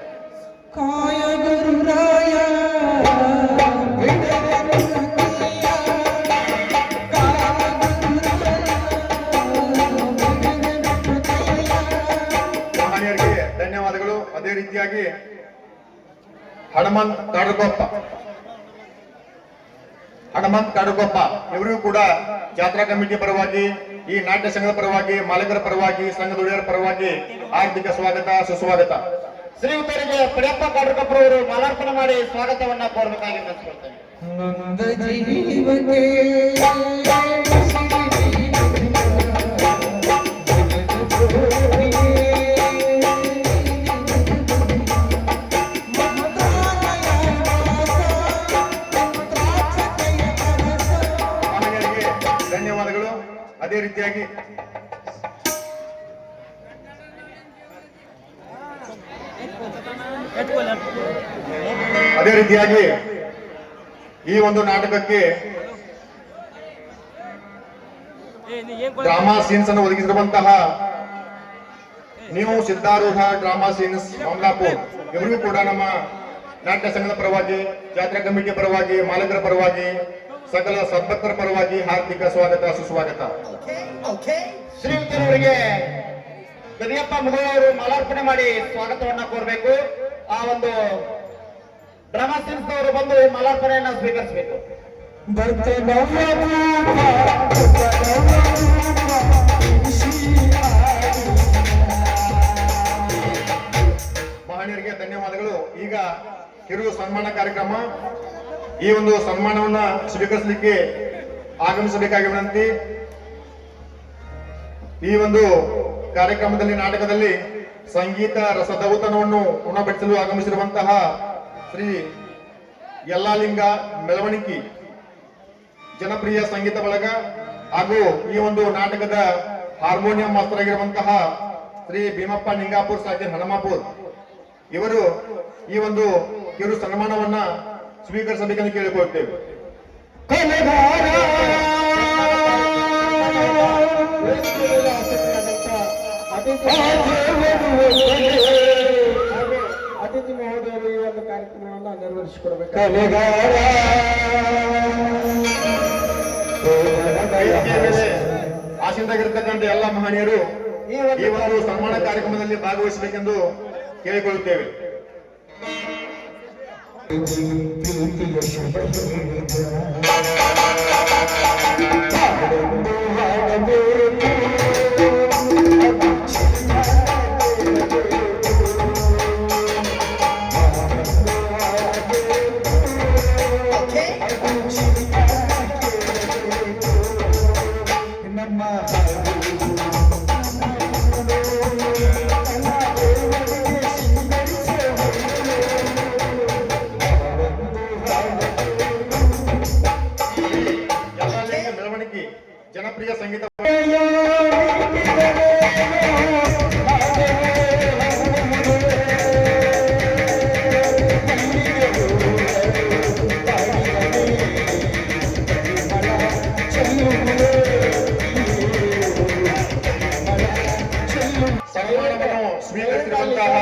ಮಹನೀಯರಿಗೆ ಧನ್ಯವಾದಗಳು. ಅದೇ ರೀತಿಯಾಗಿ ಹನುಮಂತ್ ಕಾಡುಗೊಪ್ಪ ಇವರಿಗೂ ಕೂಡ ಜಾತ್ರಾ ಕಮಿಟಿಯ ಪರವಾಗಿ, ಈ ನಾಟ್ಯ ಸಂಘದ ಪರವಾಗಿ, ಮಾಲಕರ ಪರವಾಗಿ, ಸಂಘದ ಒಡೆಯರ ಪರವಾಗಿ ಆರ್ಥಿಕ ಸ್ವಾಗತ ಸುಸ್ವಾಗತ. ಶ್ರೀಯುತರಿಗೆ ಪಡೆಯಪ್ಪ ಕಾಡ್ರಕಪ್ಪರವರು ಮಾಲಾರ್ಪಣೆ ಮಾಡಿ ಸ್ವಾಗತವನ್ನ ಕೋರಬೇಕಾಗಿ ವಿನಂತಿಸ್ಕೊಳ್ತೇವೆ. ಮಹನೀಯರಿಗೆ ಧನ್ಯವಾದಗಳು. ಅದೇ ರೀತಿಯಾಗಿ ಈ ಒಂದು ನಾಟಕಕ್ಕೆ ಡ್ರಾಮಾ ಸೀನ್ಸ್ ಅನ್ನು ಒದಗಿಸಿರುವಂತಹ ನೀವು ಸಿದ್ಧಾರೂಢ ಡ್ರಾಮಾ ಸೀನ್ಸ್ ಮಮಲಾಪುರ್ ಇವರಿಗೂ ಕೂಡ ನಮ್ಮ ನಾಟ್ಯ ಸಂಘದ ಪರವಾಗಿ, ಜಾತ್ರಾ ಕಮಿಟಿಯ ಪರವಾಗಿ, ಮಾಲಕರ ಪರವಾಗಿ, ಸಕಲ ಸದ್ಭಕ್ತರ ಪರವಾಗಿ ಹಾರ್ದಿಕ ಸ್ವಾಗತ, ಸುಸ್ವಾಗತ. ಶ್ರೀಯುತರವರಿಗೆ ಗದಿಯಪ್ಪ ಮುಗಳವರು ಮಾಲಾರ್ಪಣೆ ಮಾಡಿ ಸ್ವಾಗತವನ್ನ ಕೋರಬೇಕು. ಆ ಒಂದು ಡ್ರಾಮಾ ಸೀನ್ಸ್ ಅವರು ಬಂದು ಮಾಲಾರ್ಪಣೆಯನ್ನ ಸ್ವೀಕರಿಸಬೇಕು. ಮಹನೀಯರಿಗೆ ಧನ್ಯವಾದಗಳು. ಈಗ ಕಿರು ಸನ್ಮಾನ ಕಾರ್ಯಕ್ರಮ. ಈ ಒಂದು ಸನ್ಮಾನವನ್ನ ಸ್ವೀಕರಿಸಲಿಕ್ಕೆ ಆಗಮಿಸಬೇಕಾಗಿ ವಿನಂತಿ. ಈ ಒಂದು ಕಾರ್ಯಕ್ರಮದಲ್ಲಿ, ನಾಟಕದಲ್ಲಿ ಸಂಗೀತ ರಸದೌತಣವನ್ನು ಉಣಬಡಿಸಲು ಆಗಮಿಸಿರುವಂತಹ ಶ್ರೀ ಯಲ್ಲಾಲಿಂಗ ಮೆಳವಣಿಗಿ ಜನಪ್ರಿಯ ಸಂಗೀತ ಬಳಗ ಹಾಗೂ ಈ ಒಂದು ನಾಟಕದ ಹಾರ್ಮೋನಿಯಂ ಮಾಸ್ಟರ್ ಆಗಿರುವಂತಹ ಶ್ರೀ ಭೀಮಪ್ಪ ನಿಂಗಾಪುರ್ ಸಾಕಿರ್ ಹನುಮಾಪುರ್ ಇವರು ಈ ಒಂದು ಕಿರು ಸನ್ಮಾನವನ್ನ ಸ್ವೀಕರಿಸಬೇಕೆಂದು ಕೇಳಿಕೊಳ್ಳುತ್ತೇವೆ. ಅತಿಥಿ ಮಹೋದಯರು ಈ ಒಂದು ಕಾರ್ಯಕ್ರಮವನ್ನು ನೆರವೇರಿಸಿಕೊಡಬೇಕು. ಆಸೀನರಾಗಿರ್ತಕ್ಕಂಥ ಎಲ್ಲ ಮಹನೀಯರು ಈ ಒಂದು ಸನ್ಮಾನ ಕಾರ್ಯಕ್ರಮದಲ್ಲಿ ಭಾಗವಹಿಸಬೇಕೆಂದು ಕೇಳಿಕೊಳ್ಳುತ್ತೇವೆ. ಮೆರವಣಿಗೆ ಜನಪ್ರಿಯ ಸಂಗೀತ ಸನ್ಮಾನವನ್ನು ಸ್ವೀಕರಿಸಿರುವಂತಹ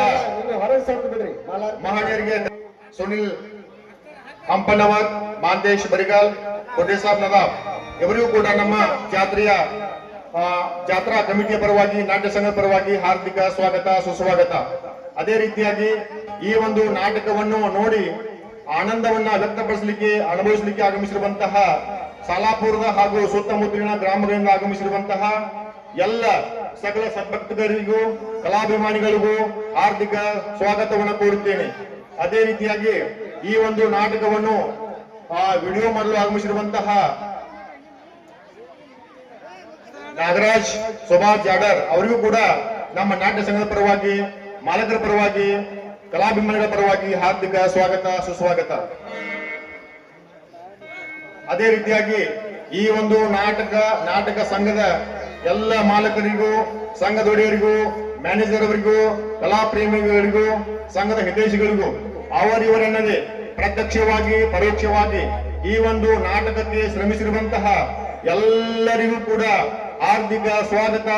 ಮಹನೀಯರಿಗೆ ಸುನಿಲ್ ಹಂಪನವರ್, ಮಾಂತೇಶ್ ಬರಿಗಾಲ್, ಕೊಡ್ಡೇಸಾಬ್ ನದಾಬ್ ಇವರಿಗೂ ಕೂಡ ನಮ್ಮ ಜಾತ್ರಾ ಕಮಿಟಿಯ ಪರವಾಗಿ, ನಾಟ್ಯ ಸಂಘದ ಪರವಾಗಿ ಹಾರ್ದಿಕ ಸ್ವಾಗತ, ಸುಸ್ವಾಗತ. ಅದೇ ರೀತಿಯಾಗಿ ಈ ಒಂದು ನಾಟಕವನ್ನು ನೋಡಿ ಆನಂದವನ್ನ ವ್ಯಕ್ತಪಡಿಸಲಿಕ್ಕೆ, ಅನುಭವಿಸಲಿಕ್ಕೆ ಆಗಮಿಸಿರುವಂತಹ ಸಾಲಾಪುರದ ಹಾಗೂ ಸುತ್ತಮುತ್ತಲಿನ ಗ್ರಾಮಗಳಿಂದ ಆಗಮಿಸಿರುವಂತಹ ಎಲ್ಲ ಸಕಲ ಸದ್ಭಕ್ತರಿಗೂ, ಕಲಾಭಿಮಾನಿಗಳಿಗೂ ಹಾರ್ದಿಕ ಸ್ವಾಗತವನ್ನು ಕೋರುತ್ತೇನೆ. ಅದೇ ರೀತಿಯಾಗಿ ಈ ಒಂದು ನಾಟಕವನ್ನು ವಿಡಿಯೋ ಮಾಡಲು ಆಗಮಿಸಿರುವಂತಹ ನಾಗರಾಜ್ ಸುಭಾಷ್ ಜಾಡರ್ ಅವರಿಗೂ ಕೂಡ ನಮ್ಮ ನಾಟ್ಯ ಸಂಘದ ಪರವಾಗಿ, ಮಾಲಕರ ಪರವಾಗಿ, ಕಲಾಭಿಮಾನಿಗಳ ಪರವಾಗಿ ಹಾರ್ದಿಕ ಸ್ವಾಗತ, ಸುಸ್ವಾಗತ. ಅದೇ ರೀತಿಯಾಗಿ ಈ ಒಂದು ನಾಟಕ ಸಂಘದ ಎಲ್ಲ ಮಾಲಕರಿಗೂ, ಸಂಘದೊಡೆಯರಿಗೂ, ಮ್ಯಾನೇಜರ್ ಅವರಿಗೂ, ಕಲಾ ಪ್ರೇಮಿಗಳಿಗೂ, ಸಂಘದ ಹಿತೈಷಿಗಳಿಗೂ ಅವರಿವರೆನ್ನದೆ ಪ್ರತ್ಯಕ್ಷವಾಗಿ, ಪರೋಕ್ಷವಾಗಿ ಈ ಒಂದು ನಾಟಕಕ್ಕೆ ಶ್ರಮಿಸಿರುವಂತಹ ಎಲ್ಲರಿಗೂ ಕೂಡ ಹಾರ್ದಿಕ ಸ್ವಾಗತ,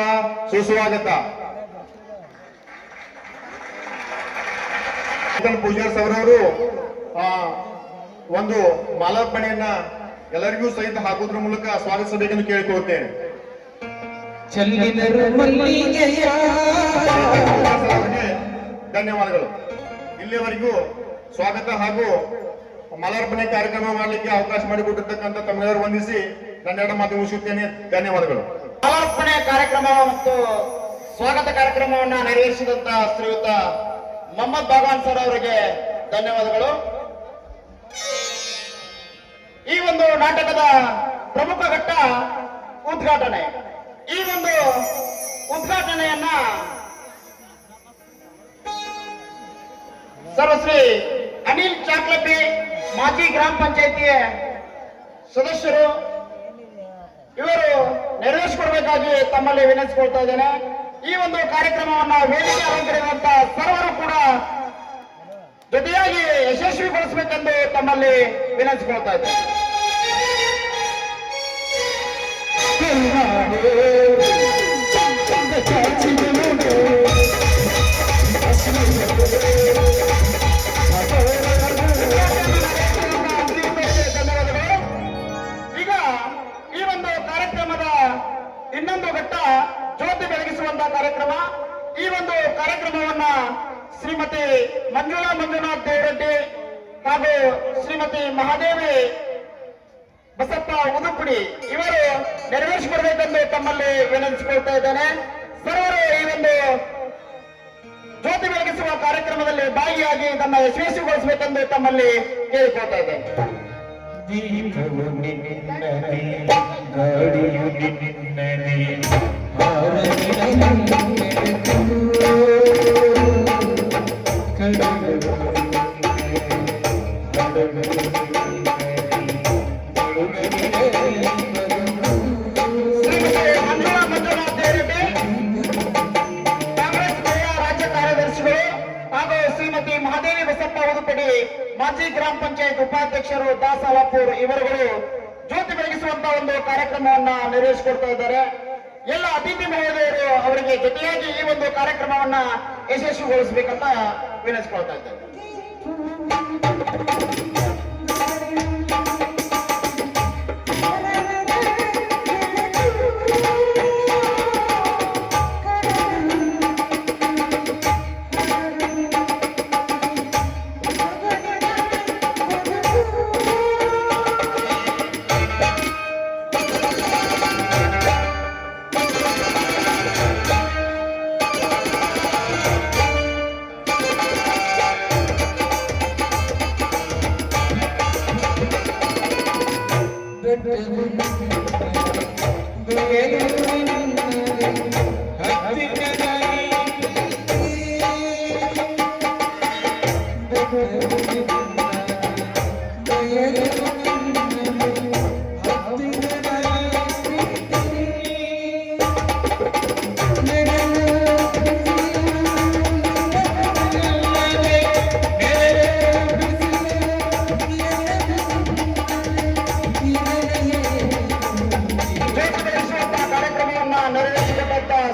ಸುಸ್ವಾಗತ. ಪೂಜಾರ್ ಅವರವರು ಒಂದು ಮಾಲಾರ್ಪಣೆಯನ್ನ ಎಲ್ಲರಿಗೂ ಸಹಿತ ಹಾಕುವುದರ ಮೂಲಕ ಸ್ವಾಗತಿಸಬೇಕೆಂದು ಕೇಳಿಕೊಳ್ಳುತ್ತೇನೆ. ಧನ್ಯವಾದಗಳು. ಇಲ್ಲಿಯವರೆಗೂ ಸ್ವಾಗತ ಹಾಗೂ ಮಾಲಾರ್ಪಣೆ ಕಾರ್ಯಕ್ರಮ ಮಾಡಲಿಕ್ಕೆ ಅವಕಾಶ ಮಾಡಿಕೊಟ್ಟಿರ್ತಕ್ಕಂಥ ತಮ್ಮೆಲ್ಲರೂ ವಂದಿಸಿ ನನ್ನೆರಡು ಮಾತು ಮುಗಿಸುತ್ತೇನೆ. ಧನ್ಯವಾದಗಳು. ಮಾಲಾರ್ಪಣೆ ಕಾರ್ಯಕ್ರಮ ಮತ್ತು ಸ್ವಾಗತ ಕಾರ್ಯಕ್ರಮವನ್ನ ನೆರವೇರಿಸಿದಂತ ಶ್ರೀಯುತ ಮೊಹಮ್ಮದ್ ಭಗವಾನ್ ಸರ್ ಅವರಿಗೆ ಧನ್ಯವಾದಗಳು. ಈ ಒಂದು ನಾಟಕದ ಪ್ರಮುಖ ಘಟ್ಟ ಉದ್ಘಾಟನೆ. ಈ ಒಂದು ಉದ್ಘಾಟನೆಯನ್ನ ಸರ್ವಶ್ರೀ ಅನಿಲ್ ಚಾಕ್ಲಪಿ, ಮಾಜಿ ಗ್ರಾಮ ಪಂಚಾಯಿತಿಯ ಸದಸ್ಯರು, ಇವರು ನೆರವೇರಿಸಿಕೊಡ್ಬೇಕಾಗಿ ತಮ್ಮಲ್ಲಿ ವಿನಂತಿಸಿಕೊಳ್ತಾ ಇದ್ದೇನೆ. ಈ ಒಂದು ಕಾರ್ಯಕ್ರಮವನ್ನ ವೇದಿಕೆ ಅಲಂಕರಿಸಿದಂತ ಸರ್ವರು ಕೂಡ ಜೊತೆಯಾಗಿ ಯಶಸ್ವಿಗೊಳಿಸಬೇಕೆಂದು ತಮ್ಮಲ್ಲಿ ವಿನಂತಿಸಿಕೊಳ್ತಾ ಇದ್ದೇನೆ. ಬಸಪ್ಪ ಉದುಪುಡಿ ಇವರು ನೆರವೇರಿಸಿಕೊಡ್ಬೇಕೆಂದು ತಮ್ಮಲ್ಲಿ ವಿನಂತಿಸಿಕೊಳ್ತಾ ಇದ್ದೇನೆ. ಸರ್ವರು ಈ ಒಂದು ಜ್ಯೋತಿ ಬೆಳಗಿಸುವ ಕಾರ್ಯಕ್ರಮದಲ್ಲಿ ಭಾಗಿಯಾಗಿ ತಮ್ಮ ಯಶಸ್ವಿಗೊಳಿಸಬೇಕೆಂದು ತಮ್ಮಲ್ಲಿ ಕೇಳಿಕೊಳ್ತಾ ಇದ್ದೇನೆ. ದೀಪವು ನಿನ್ನದೇ, ಗಾಡಿಯು ನಿನ್ನದೇ, ಹಾರನಿನ ನಿನ್ನದು, ಕಡಲು ಹಡಗು ಮಂಜುನಾಥ್ ದೇವರೆಡ್ಡಿ, ಕಾಂಗ್ರೆಸ್ ಮಹಿಳಾ ರಾಜ್ಯ ಕಾರ್ಯದರ್ಶಿಗಳು ಹಾಗೂ ಶ್ರೀಮತಿ ಮಹಾದೇವಿ ಬಸಪ್ಪ ಉದುಪಡಿ, ಮಾಜಿ ಗ್ರಾಮ ಪಂಚಾಯತ್ ಉಪಾಧ್ಯಕ್ಷರು ದಾಸಾಲಾಪುರ್ ಇವರುಗಳು ಜ್ಯೋತಿ ಬೆಳಗಿಸುವಂತಹ ಒಂದು ಕಾರ್ಯಕ್ರಮವನ್ನ ನೆರವೇರಿಸಿಕೊಡ್ತಾ ಇದ್ದಾರೆ. ಎಲ್ಲ ಅತಿಥಿ ಮಹೋದಯರು ಅವರಿಗೆ ಜೊತೆಯಾಗಿ ಈ ಒಂದು ಕಾರ್ಯಕ್ರಮವನ್ನ ಯಶಸ್ವಿಗೊಳಿಸಬೇಕಂತ ವಿನಂತಿಸಿಕೊಳ್ತಾ ಇದ್ದಾರೆ.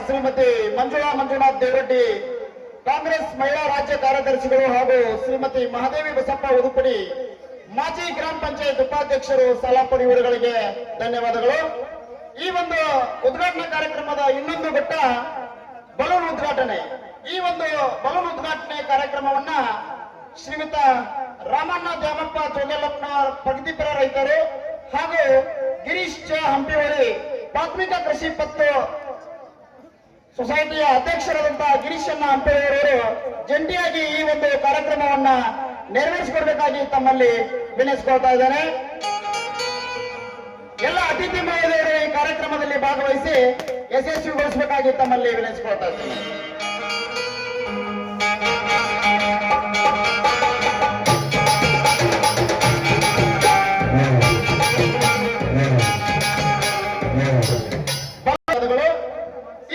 ಶ್ರೀಮತಿ ಮಂಜುನಾಥ್ ದೇವರೆಡ್ಡಿ, ಕಾಂಗ್ರೆಸ್ ಮಹಿಳಾ ರಾಜ್ಯ ಕಾರ್ಯದರ್ಶಿಗಳು ಹಾಗೂ ಶ್ರೀಮತಿ ಮಹಾದೇವಿ ಬಸಪ್ಪ ಉದುಪಡಿ, ಮಾಜಿ ಗ್ರಾಮ ಪಂಚಾಯತ್ ಉಪಾಧ್ಯಕ್ಷರು ಸಲಾಪುರ್ ಇವರುಗಳಿಗೆ ಧನ್ಯವಾದಗಳು. ಈ ಒಂದು ಉದ್ಘಾಟನಾ ಕಾರ್ಯಕ್ರಮದ ಇನ್ನೊಂದು ಘಟ್ಟ ಬಲೂನ್ ಉದ್ಘಾಟನೆ. ಈ ಒಂದು ಬಲೂನ್ ಉದ್ಘಾಟನೆ ಕಾರ್ಯಕ್ರಮವನ್ನ ಶ್ರೀಯುತ ರಾಮಣ್ಣ ದ್ಯಾಮಪ್ಪ ಜೋಗೆಲ್ಲಪ್ಪನ ಪ್ರಗತಿಪರ ರೈತರು ಹಾಗೂ ಗಿರೀಶ್ ಚ ಹಂಪಿವಳಿ ಪ್ರಾಥಮಿಕ ಕೃಷಿ ಪತ್ತು ಸೊಸೈಟಿಯ ಅಧ್ಯಕ್ಷರಾದಂತಹ ಗಿರೀಶಣ್ಣ ಹಂಪೇರವರು ಜಂಟಿಯಾಗಿ ಈ ಒಂದು ಕಾರ್ಯಕ್ರಮವನ್ನ ನೆರವೇರಿಸಿಕೊಡ್ಬೇಕಾಗಿ ತಮ್ಮಲ್ಲಿ ವಿನಂತಿಸಿಕೊಳ್ತಾ ಇದ್ದೇನೆ. ಎಲ್ಲ ಅತಿಥಿ ಮಹಿಳೆಯರು ಈ ಕಾರ್ಯಕ್ರಮದಲ್ಲಿ ಭಾಗವಹಿಸಿ ಯಶಸ್ವಿಗೊಳಿಸಬೇಕಾಗಿ ತಮ್ಮಲ್ಲಿ ವಿನಂತಿಸಿಕೊಳ್ತಾ ಇದ್ದೇನೆ.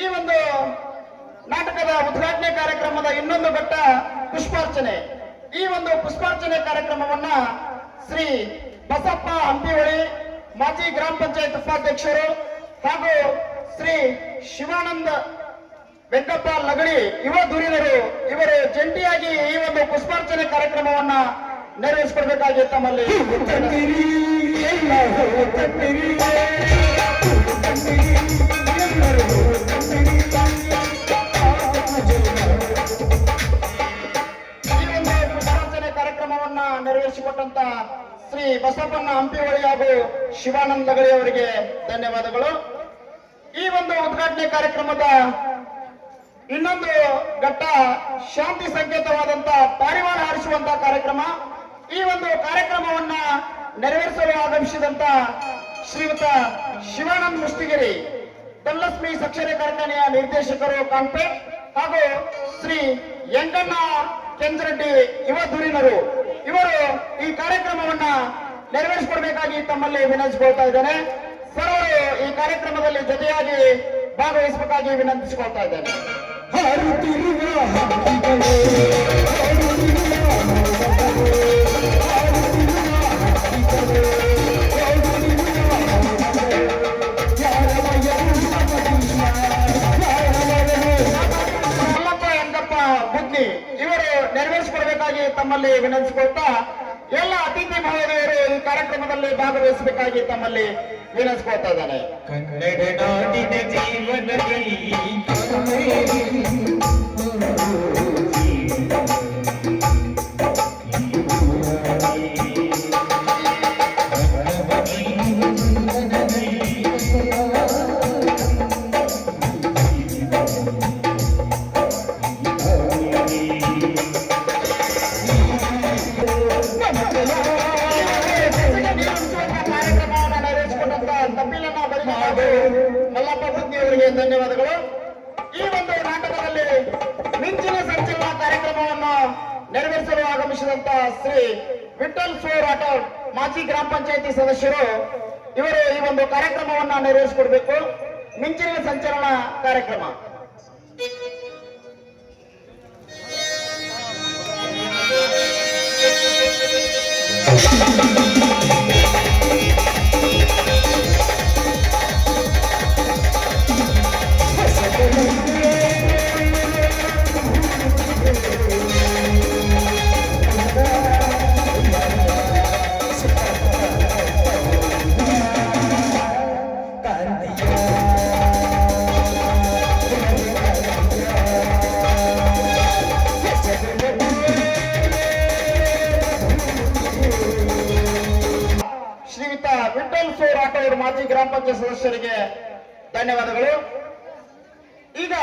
ಈ ಒಂದು ನಾಟಕದ ಉದ್ಘಾಟನೆ ಕಾರ್ಯಕ್ರಮದ ಇನ್ನೊಂದು ಘಟ್ಟ ಪುಷ್ಪಾರ್ಚನೆ. ಈ ಒಂದು ಪುಷ್ಪಾರ್ಚನೆ ಕಾರ್ಯಕ್ರಮವನ್ನ ಶ್ರೀ ಬಸಪ್ಪ ಹಂಪಿವಳಿ, ಮಾಜಿ ಗ್ರಾಮ ಪಂಚಾಯತ್ ಉಪಾಧ್ಯಕ್ಷರು ಹಾಗೂ ಶ್ರೀ ಶಿವಾನಂದ ವೆಂಕಪ್ಪ ಲಗಳಿ ಯುವ ಧುರೀಣರು ಇವರು ಜಂಟಿಯಾಗಿ ಈ ಒಂದು ಪುಷ್ಪಾರ್ಚನೆ ಕಾರ್ಯಕ್ರಮವನ್ನ ನೆರವೇರಿಸಿಕೊಡ್ಬೇಕಾಗಿ ತಮ್ಮಲ್ಲಿ ಕಾರ್ಯಕ್ರಮವನ್ನ ನೆರವೇರಿಸಿಕೊಟ್ಟಂತ ಶ್ರೀ ಬಸಪ್ಪಣ್ಣ ಹಂಪಿವಳಿ ಹಾಗೂ ಶಿವಾನಂದ ಲಗಳಿ ಅವರಿಗೆ ಧನ್ಯವಾದಗಳು. ಈ ಒಂದು ಉದ್ಘಾಟನೆ ಕಾರ್ಯಕ್ರಮದ ಇನ್ನೊಂದು ಘಟ್ಟ ಶಾಂತಿ ಸಂಕೇತವಾದಂತ ಪಾರಿವಾಳ ಹಾರಿಸುವಂತಹ ಕಾರ್ಯಕ್ರಮ. ಈ ಒಂದು ಕಾರ್ಯಕ್ರಮವನ್ನ ನೆರವೇರಿಸಲು ಆಗಮಿಸಿದಂತ ಶ್ರೀಯುತ ಶಿವಾನಂದ್ ಮುಷ್ಟಿಗಿರಿ, ಧನಲಕ್ಷ್ಮಿ ಸಕ್ಕರೆ ಕಾರ್ಖಾನೆಯ ನಿರ್ದೇಶಕರು ಕಾಂಪೆ ಹಾಗೂ ಶ್ರೀ ಯಂಕಣ್ಣ ಕೆಂಜರೆಡ್ಡಿ ಯುವ ಧುರೀಣರು ಇವರು ಈ ಕಾರ್ಯಕ್ರಮವನ್ನ ನೆರವೇರಿಸಿಕೊಡ್ಬೇಕಾಗಿ ತಮ್ಮಲ್ಲಿ ವಿನಂತಿಸಿಕೊಳ್ತಾ ಇದ್ದೇನೆ. ಸರ್ವರು ಈ ಕಾರ್ಯಕ್ರಮದಲ್ಲಿ ಜೊತೆಯಾಗಿ ಭಾಗವಹಿಸಬೇಕಾಗಿ ವಿನಂತಿಸಿಕೊಳ್ತಾ ಇದ್ದೇನೆ. ಬುದ್ಧಿ ಇವರು ನೆರವೇರಿಸಿಕೊಡಬೇಕಾಗಿ ತಮ್ಮಲ್ಲಿ ವಿನಂತಿಸಿಕೊಳ್ತಾ ಎಲ್ಲ ಅತಿಥಿ ಮಹೋದಯರು ಈ ಕಾರ್ಯಕ್ರಮದಲ್ಲಿ ಭಾಗವಹಿಸಬೇಕಾಗಿ ತಮ್ಮಲ್ಲಿ ವಿನಂತಿಸಿಕೊಳ್ತಾ ಇದ್ದಾನೆ. ಕನ್ನಡ ನಾಡಿನ ಜೀವನದಲ್ಲಿ ಗ್ರಾಮಸ್ಥರಿಗೆ ಧನ್ಯವಾದಗಳು. ಈ ಒಂದು ನಾಟಕದಲ್ಲಿ ಮಿಂಚಿನ ಸಂಚಲನ ಕಾರ್ಯಕ್ರಮವನ್ನು ನೆರವೇರಿಸಲು ಆಗಮಿಸಿದಂತ ಶ್ರೀ ವಿಠಲ್ ಸೋ ರಾಠೋಡ್ ಮಾಜಿ ಗ್ರಾಮ ಪಂಚಾಯತಿ ಸದಸ್ಯರು ಇವರು ಈ ಒಂದು ಕಾರ್ಯಕ್ರಮವನ್ನ ನೆರವೇರಿಸಿಕೊಡ್ಬೇಕು. ಮಿಂಚಿನ ಸಂಚಲನ ಕಾರ್ಯಕ್ರಮ. ಶ್ರೀಯುತ ವಿಠಲ್ ಸೋ ರಾಠೋಡ್ ಮಾಜಿ ಗ್ರಾಮ ಪಂಚಾಯತ್ ಸದಸ್ಯರಿಗೆ ಧನ್ಯವಾದಗಳು. ಈಗ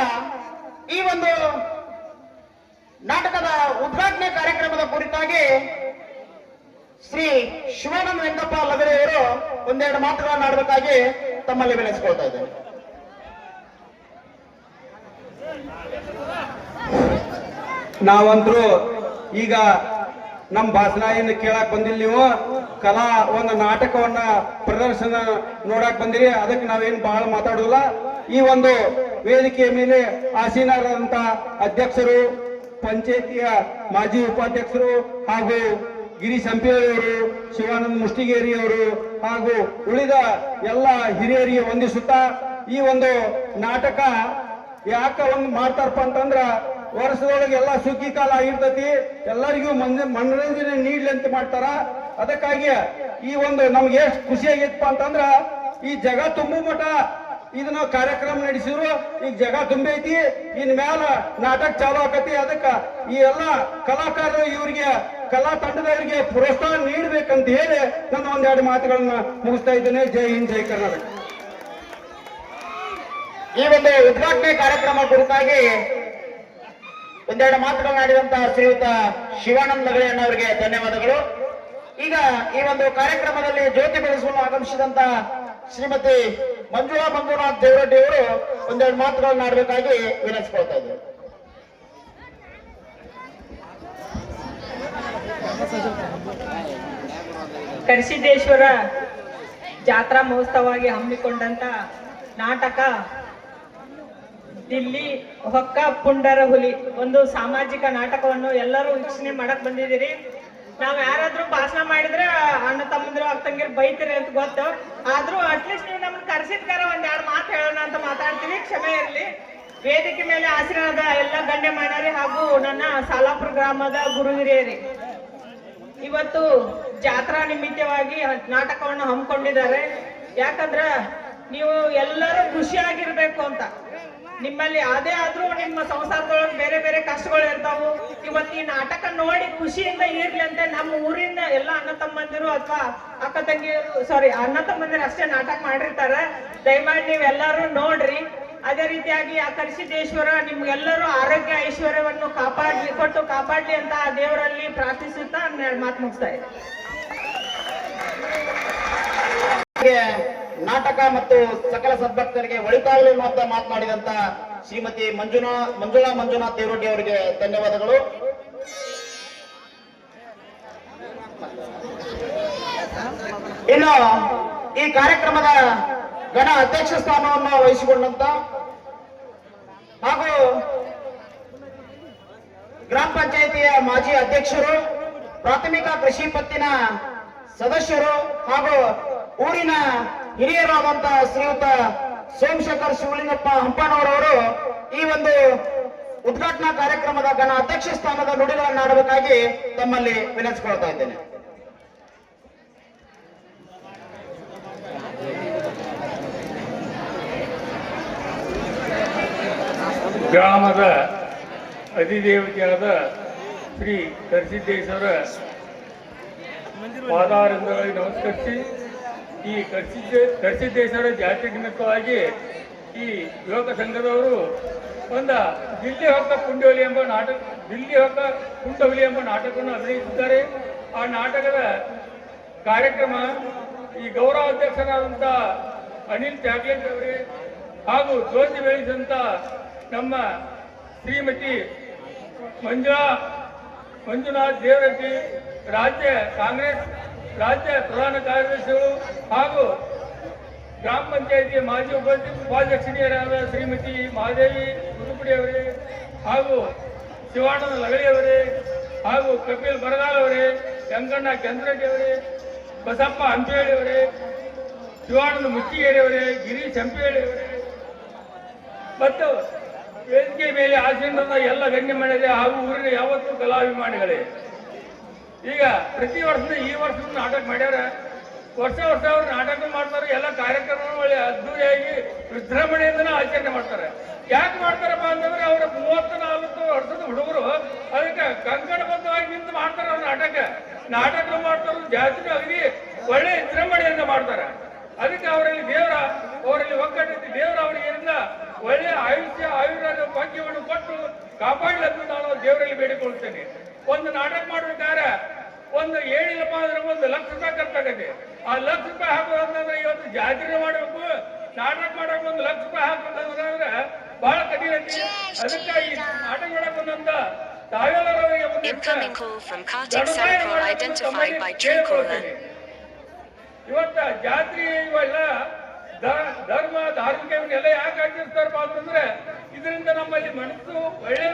ಈ ಒಂದು ನಾಟಕದ ಉದ್ಘಾಟನೆ ಕಾರ್ಯಕ್ರಮದ ಕುರಿತಾಗಿ ಶ್ರೀ ಶಿವಾನಂದ ವೆಂಕಪ್ಪ ಲಗಡೆ ಅವರು ಒಂದೆರಡು ಮಾತುಗಳನ್ನು ಆಡಬೇಕಾಗಿ ತಮ್ಮಲ್ಲಿ ವಿನಂತಿಸಿಕೊಳ್ತಾ ಇದ್ದೇನೆ. ನಾವಂತರೂ ಈಗ ನಮ್ಮ ಭಾಷಣ ಏನು ಕೇಳಕ್ ಬಂದಿಲ್ಲ, ನೀವು ಕಲಾ ಒಂದು ನಾಟಕವನ್ನ ಪ್ರದರ್ಶನ ನೋಡಕ್ ಬಂದಿರಿ. ಅದಕ್ಕೆ ನಾವೇನು ಬಹಳ ಮಾತಾಡೋದಿಲ್ಲ. ಈ ಒಂದು ವೇದಿಕೆಯ ಮೇಲೆ ಆಸೀನರಾದಂತ ಅಧ್ಯಕ್ಷರು, ಪಂಚಾಯತಿಯ ಮಾಜಿ ಉಪಾಧ್ಯಕ್ಷರು ಹಾಗೂ ಗಿರೀಶ್ ಹಂಪಿಯವರು, ಶಿವಾನಂದ ಮುಷ್ಟಿಗೇರಿ ಅವರು ಹಾಗೂ ಉಳಿದ ಎಲ್ಲ ಹಿರಿಯರಿಗೆ ವಂದಿಸುತ್ತಾ, ಈ ಒಂದು ನಾಟಕ ಯಾಕ ಒಂದು ಮಾಡ್ತಾರಪ್ಪ ಅಂತಂದ್ರ ವರ್ಷದೊಳಗೆ ಎಲ್ಲ ಸುಗ್ಗಿ ಕಾಲ ಆಗಿರ್ತತಿ, ಎಲ್ಲರಿಗೂ ಮನರಂಜನೆ ನೀಡ್ಲಿ ಅಂತ ಮಾಡ್ತಾರ. ಅದಕ್ಕಾಗಿ ಈ ಒಂದು ನಮ್ಗೆ ಎಷ್ಟು ಖುಷಿ ಆಗೈತಪ್ಪ ಅಂತಂದ್ರ ಈ ಜಗ ತುಂಬು ಮಠ ಇದನ್ನ ಕಾರ್ಯಕ್ರಮ ನಡೆಸಿದ್ರು. ಈಗ ಜಗ ತುಂಬೈತಿ, ಇನ್ ಮ್ಯಾಲ ನಾಟಕ ಚಾಲು ಆಕತಿ. ಅದಕ್ಕ ಈ ಎಲ್ಲ ಕಲಾಕಾರರು ಇವರಿಗೆ ಕಲಾ ತಂಡದವರಿಗೆ ಪ್ರೋತ್ಸಾಹ ನೀಡಬೇಕಂತ ಹೇಳಿ ನನ್ನ ಒಂದೆರಡು ಮಾತುಗಳನ್ನ ಮುಗಿಸ್ತಾ ಇದ್ದೇನೆ. ಜೈ ಹಿಂದ್, ಜೈ ಕರ್ನಾಟಕ. ಈ ಒಂದು ಉದ್ಘಾಟನೆ ಕಾರ್ಯಕ್ರಮ ಕುರಿತಾಗಿ ಒಂದೆರಡು ಮಾತುಗಳನ್ನ ಆಡಿದಂತಹ ಶ್ರೀಯುತ ಶಿವಾನಂದ ಲಗಡೆಯನ್ನ ಅವರಿಗೆ ಧನ್ಯವಾದಗಳು. ಈಗ ಈ ಒಂದು ಕಾರ್ಯಕ್ರಮದಲ್ಲಿ ಜ್ಯೋತಿ ಬೆಳೆಸಲು ಆಗಮಿಸಿದಂತ ಶ್ರೀಮತಿ ಮಂಜುಳಾ ಮಂಜುನಾಥ್ ದೇವರೆಡ್ಡಿ ಅವರು ಒಂದೆರಡು ಮಾತುಗಳನ್ನ ಆಡಬೇಕಾಗಿ ವಿನಂತಿಸಿಕೊಳ್ತಾ ಇದ್ದಾರೆ. ಕರಿಸಿದ್ದೇಶ್ವರ ಜಾತ್ರಾ ಮಹೋತ್ಸವವಾಗಿ ಹಮ್ಮಿಕೊಂಡಂತ ನಾಟಕ ದಿಲ್ಲಿ ಹೊಕ್ಕ ಪುಂಡರ ಹುಲಿ, ಒಂದು ಸಾಮಾಜಿಕ ನಾಟಕವನ್ನು ಎಲ್ಲರೂ ವೀಕ್ಷಣೆ ಮಾಡಕ್ ಬಂದಿದ್ದೀರಿ. ನಾವ್ ಯಾರಾದ್ರೂ ಭಾಷಣ ಮಾಡಿದ್ರೆ ಅಣ್ಣ ತಮ್ಮಂದ್ರು ಅಕ್ಕಂಗಿರು ಬೈತೀರಿ ಅಂತ ಗೊತ್ತು. ಆದ್ರೂ ಅಟ್ಲೀಸ್ಟ್ ನೀವು ನಮ್ಮನ್ನ ಕರೆಸಿದ್ಕಾರ ಒಂದ್ ಎರಡು ಮಾತು ಹೇಳೋಣ ಅಂತ ಮಾತಾಡ್ತೀವಿ, ಕ್ಷಮೆ ಇರಲಿ. ವೇದಿಕೆ ಮೇಲೆ ಆಸೀನರಾದ ಎಲ್ಲ ಗಣ್ಯಮಾನ್ಯರೇ ಹಾಗೂ ನನ್ನ ಸಾಲಾಪುರ ಗ್ರಾಮದ ಗುರು ಹಿರಿಯರೇ, ಇವತ್ತು ಜಾತ್ರಾ ನಿಮಿತ್ತವಾಗಿ ನಾಟಕವನ್ನು ಹಮ್ಮಿಕೊಂಡಿದ್ದಾರೆ. ಯಾಕಂದ್ರ ನೀವು ಎಲ್ಲರೂ ಖುಷಿಯಾಗಿರ್ಬೇಕು ಅಂತ. ನಿಮ್ಮಲ್ಲಿ ಅದೇ ಆದ್ರೂ ನಿಮ್ಮ ಸಂಸಾರದೊಳಗೆ ಬೇರೆ ಬೇರೆ ಕಷ್ಟಗಳು ಇರ್ತಾವು. ಇವತ್ತು ಈ ನಾಟಕ ನೋಡಿ ಖುಷಿಯಿಂದ ಇರ್ಲಿ ಅಂತ ನಮ್ಮ ಊರಿನ ಎಲ್ಲ ಅಣ್ಣ ತಮ್ಮಂದಿರು ಅಥವಾ ಅಕ್ಕ ತಂಗಿಯರು, ಅಣ್ಣ ತಮ್ಮಂದಿರು ಅಷ್ಟೇ ನಾಟಕ ಮಾಡಿರ್ತಾರೆ. ದಯಮಾಡಿ ನೀವೆಲ್ಲರೂ ನೋಡ್ರಿ. ಅದೇ ರೀತಿಯಾಗಿ ಆ ಕರಿಸಿದ್ದೇಶ್ವರ ನಿಮ್ಗೆಲ್ಲರೂ ಆರೋಗ್ಯ ಐಶ್ವರ್ಯವನ್ನು ಕಾಪಾಡ್ಲಿ ಅಂತ ಆ ದೇವರಲ್ಲಿ ಪ್ರಾರ್ಥಿಸುತ್ತಾ ಮಾತು ಮುಗಿಸ್ತಾ ಇದೆ. ನಾಟಕ ಮತ್ತು ಸಕಲ ಸದ್ಭಕ್ತರಿಗೆ ಒಳಿತಾಗಲಿ ಎನ್ನುವಂತ ಮಾತನಾಡಿದಂತ ಶ್ರೀಮತಿ ಮಂಜುಳಾ ಮಂಜುನಾಥ್ ದೇವರೆಡ್ಡಿ ಅವರಿಗೆ ಧನ್ಯವಾದಗಳು. ಇನ್ನು ಈ ಕಾರ್ಯಕ್ರಮದ ಗಣ ಅಧ್ಯಕ್ಷ ಸ್ಥಾನವನ್ನು ವಹಿಸಿಕೊಂಡಂತ ಹಾಗೂ ಗ್ರಾಮ ಪಂಚಾಯಿತಿಯ ಮಾಜಿ ಅಧ್ಯಕ್ಷರು, ಪ್ರಾಥಮಿಕ ಕೃಷಿ ಪತ್ತಿನ ಸದಸ್ಯರು ಹಾಗೂ ಊರಿನ ಹಿರಿಯರಾದಂತಹ ಶ್ರೀಯುತ ಸೋಮಶೇಖರ್ ಶಿವಲಿಂಗಪ್ಪ ಹಂಪನವರವರು ಈ ಒಂದು ಉದ್ಘಾಟನಾ ಕಾರ್ಯಕ್ರಮದ ಗಣ ಅಧ್ಯಕ್ಷ ಸ್ಥಾನದ ನುಡಿಗಳನ್ನು ಆಡಬೇಕಾಗಿ ತಮ್ಮಲ್ಲಿ ವಿನಂತಿಸಿಕೊಳ್ತಾ ಇದ್ದೇನೆ. ಗ್ರಾಮದ ಅಧಿದೇವತೆಯಾದ ಶ್ರೀ ಕರಿಸಿದ್ದೇಶ್ವರ ಪಾದಾರವಿಂದಗಳಿಗೆ ನಮಸ್ಕರಿಸಿ, ಈ ಕರಿಸಿದ್ದೇಶ್ವರ ಜಾತ್ರೆ ನಿಮಿತ್ತವಾಗಿ ಈ ಯುವಕ ಸಂಘದವರು ಒಂದು ದಿಲ್ಲಿ ಹೊಕ್ಕ ಪುಂಡಹುಲಿ ಎಂಬ ನಾಟಕವನ್ನು ಅಭಿನಯಿಸಿದ್ದಾರೆ. ಆ ನಾಟಕದ ಕಾರ್ಯಕ್ರಮ ಈ ಗೌರವ ಅಧ್ಯಕ್ಷರಾದಂಥ ಅನಿಲ್ ಚಾಕ್ಲೇಟ್ ಅವರಿಗೆ ಹಾಗೂ ಜ್ಯೋತಿ ಬೆಳೆಸಿದಂತ ನಮ್ಮ ಶ್ರೀಮತಿ ಮಂಜುನಾಥ್ ದೇವರೆಡ್ಡಿ, ರಾಜ್ಯ ಕಾಂಗ್ರೆಸ್ ರಾಜ್ಯ ಪ್ರಧಾನ ಕಾರ್ಯದರ್ಶಿಗಳು ಹಾಗೂ ಗ್ರಾಮ ಪಂಚಾಯಿತಿ ಮಾಜಿ ಉಪಾಧ್ಯಕ್ಷರಿಯರಾದ ಶ್ರೀಮತಿ ಮಹಾದೇವಿ ಉಡುಪುಡಿ ಅವರೇ, ಹಾಗೂ ಶಿವಾನಂದ ಲಗಳಿ ಅವರೇ, ಹಾಗೂ ಕಪಿಲ್ ಬರಗಾಲ್ ಅವರೇ, ವೆಂಕಣ್ಣ ಚಂದ್ರರೆಡ್ಡಿ ಅವರೇ, ಬಸಪ್ಪ ಹಂಪೇಳಿ ಅವರೇ, ಶಿವಾನಂದ ಮುಚ್ಚಿಗೇರಿ ಅವರೇ, ಗಿರೀಶ್ ಹಂಪೇಳಿ ಅವರೇ ಮತ್ತು ವೇದಿಕೆ ಮೇಲೆ ಆಸೀನರಾದ ಎಲ್ಲ ಗಣ್ಯಮಾನ್ಯರೇ ಹಾಗೂ ಊರಿನ ಯಾವತ್ತೂ ಕಲಾಭಿಮಾನಿಗಳೇ. ಈಗ ಪ್ರತಿ ವರ್ಷದ ಈ ವರ್ಷದ ನಾಟಕ ಮಾಡ್ಯಾರ. ವರ್ಷ ಅವ್ರು ನಾಟಕ ಮಾಡ್ತಾರೆ, ಎಲ್ಲ ಕಾರ್ಯಕ್ರಮ ಒಳ್ಳೆ ಅದ್ದೂರಿಯಾಗಿ ವಿಜೃಂಭಣೆಯಿಂದ ಆಚರಣೆ ಮಾಡ್ತಾರೆ. ಯಾಕೆ ಮಾಡ್ತಾರಪ್ಪ ಅಂತಂದ್ರೆ ಅವರ 30-40 ವರ್ಷದ ಹುಡುಗರು ಅದಕ್ಕೆ ಕಂಕಣಬದ್ಧವಾಗಿ ನಿಂತು ಮಾಡ್ತಾರೆ. ಅವ್ರ ನಾಟಕ ಮಾಡ್ತಾರೆ, ಜಾತ್ರೆ ಅಗದಿ ಒಳ್ಳೆ ವಿಜೃಂಭಣೆಯಿಂದ ಮಾಡ್ತಾರೆ. ಅದಕ್ಕೆ ಅವರಲ್ಲಿ ಒಗ್ಗಟ್ಟಿದ್ದು ದೇವರ ಅವರಿಗಿಂದ ಒಳ್ಳೆಯ ಆಯುರ್ವೇದ ಭಾಗ್ಯವನ್ನು ಕೊಟ್ಟು ಕಾಪಾಡಲೆಂದು ನಾನು ದೇವರಲ್ಲಿ ಬೇಡಿಕೊಳ್ತೇನೆ. ಒಂದು ನಾಟಕ ಮಾಡ್ಬೇಕಾದ್ರೆ ಒಂದು ಏನಿಲ್ಲಪ್ಪ ಅಂದ್ರೆ 1 ಲಕ್ಷ ರೂಪಾಯಿ ಖರ್ಚಾಗತ್ತೆ. ಆ ಲಕ್ಷ ರೂಪಾಯಿ ಹಾಕೋದಂದ್ರೆ ಇವತ್ತು ಜಾತ್ರೆ ಮಾಡಬೇಕು, ನಾಟಕ ಮಾಡಬೇಕು, 1 ಲಕ್ಷ ರೂಪಾಯಿ ಹಾಕಬೇಕಂದ್ರೆ ಬಹಳ ಕಠಿಣ ಐತಿ. ಅದಕ್ಕೆ ಈ ನಾಟಕ ಮಾಡಕ್ ಬಂದಂತ ತಾವೆಲ್ಲರವರಿಗೆ ಇವತ್ತ ಜಾತ್ರೆ ಇವೆಲ್ಲ ಧರ್ಮ ಧಾರ್ಮಿಕ ಇವನ್ನೆಲ್ಲ ಯಾಕೆ ಆಚರಿಸ್ತಾರಪ್ಪ ಅಂತಂದ್ರೆ ಇದರಿಂದ ನಮ್ಮಲ್ಲಿ ಮನಸ್ಸು ಒಳ್ಳೆ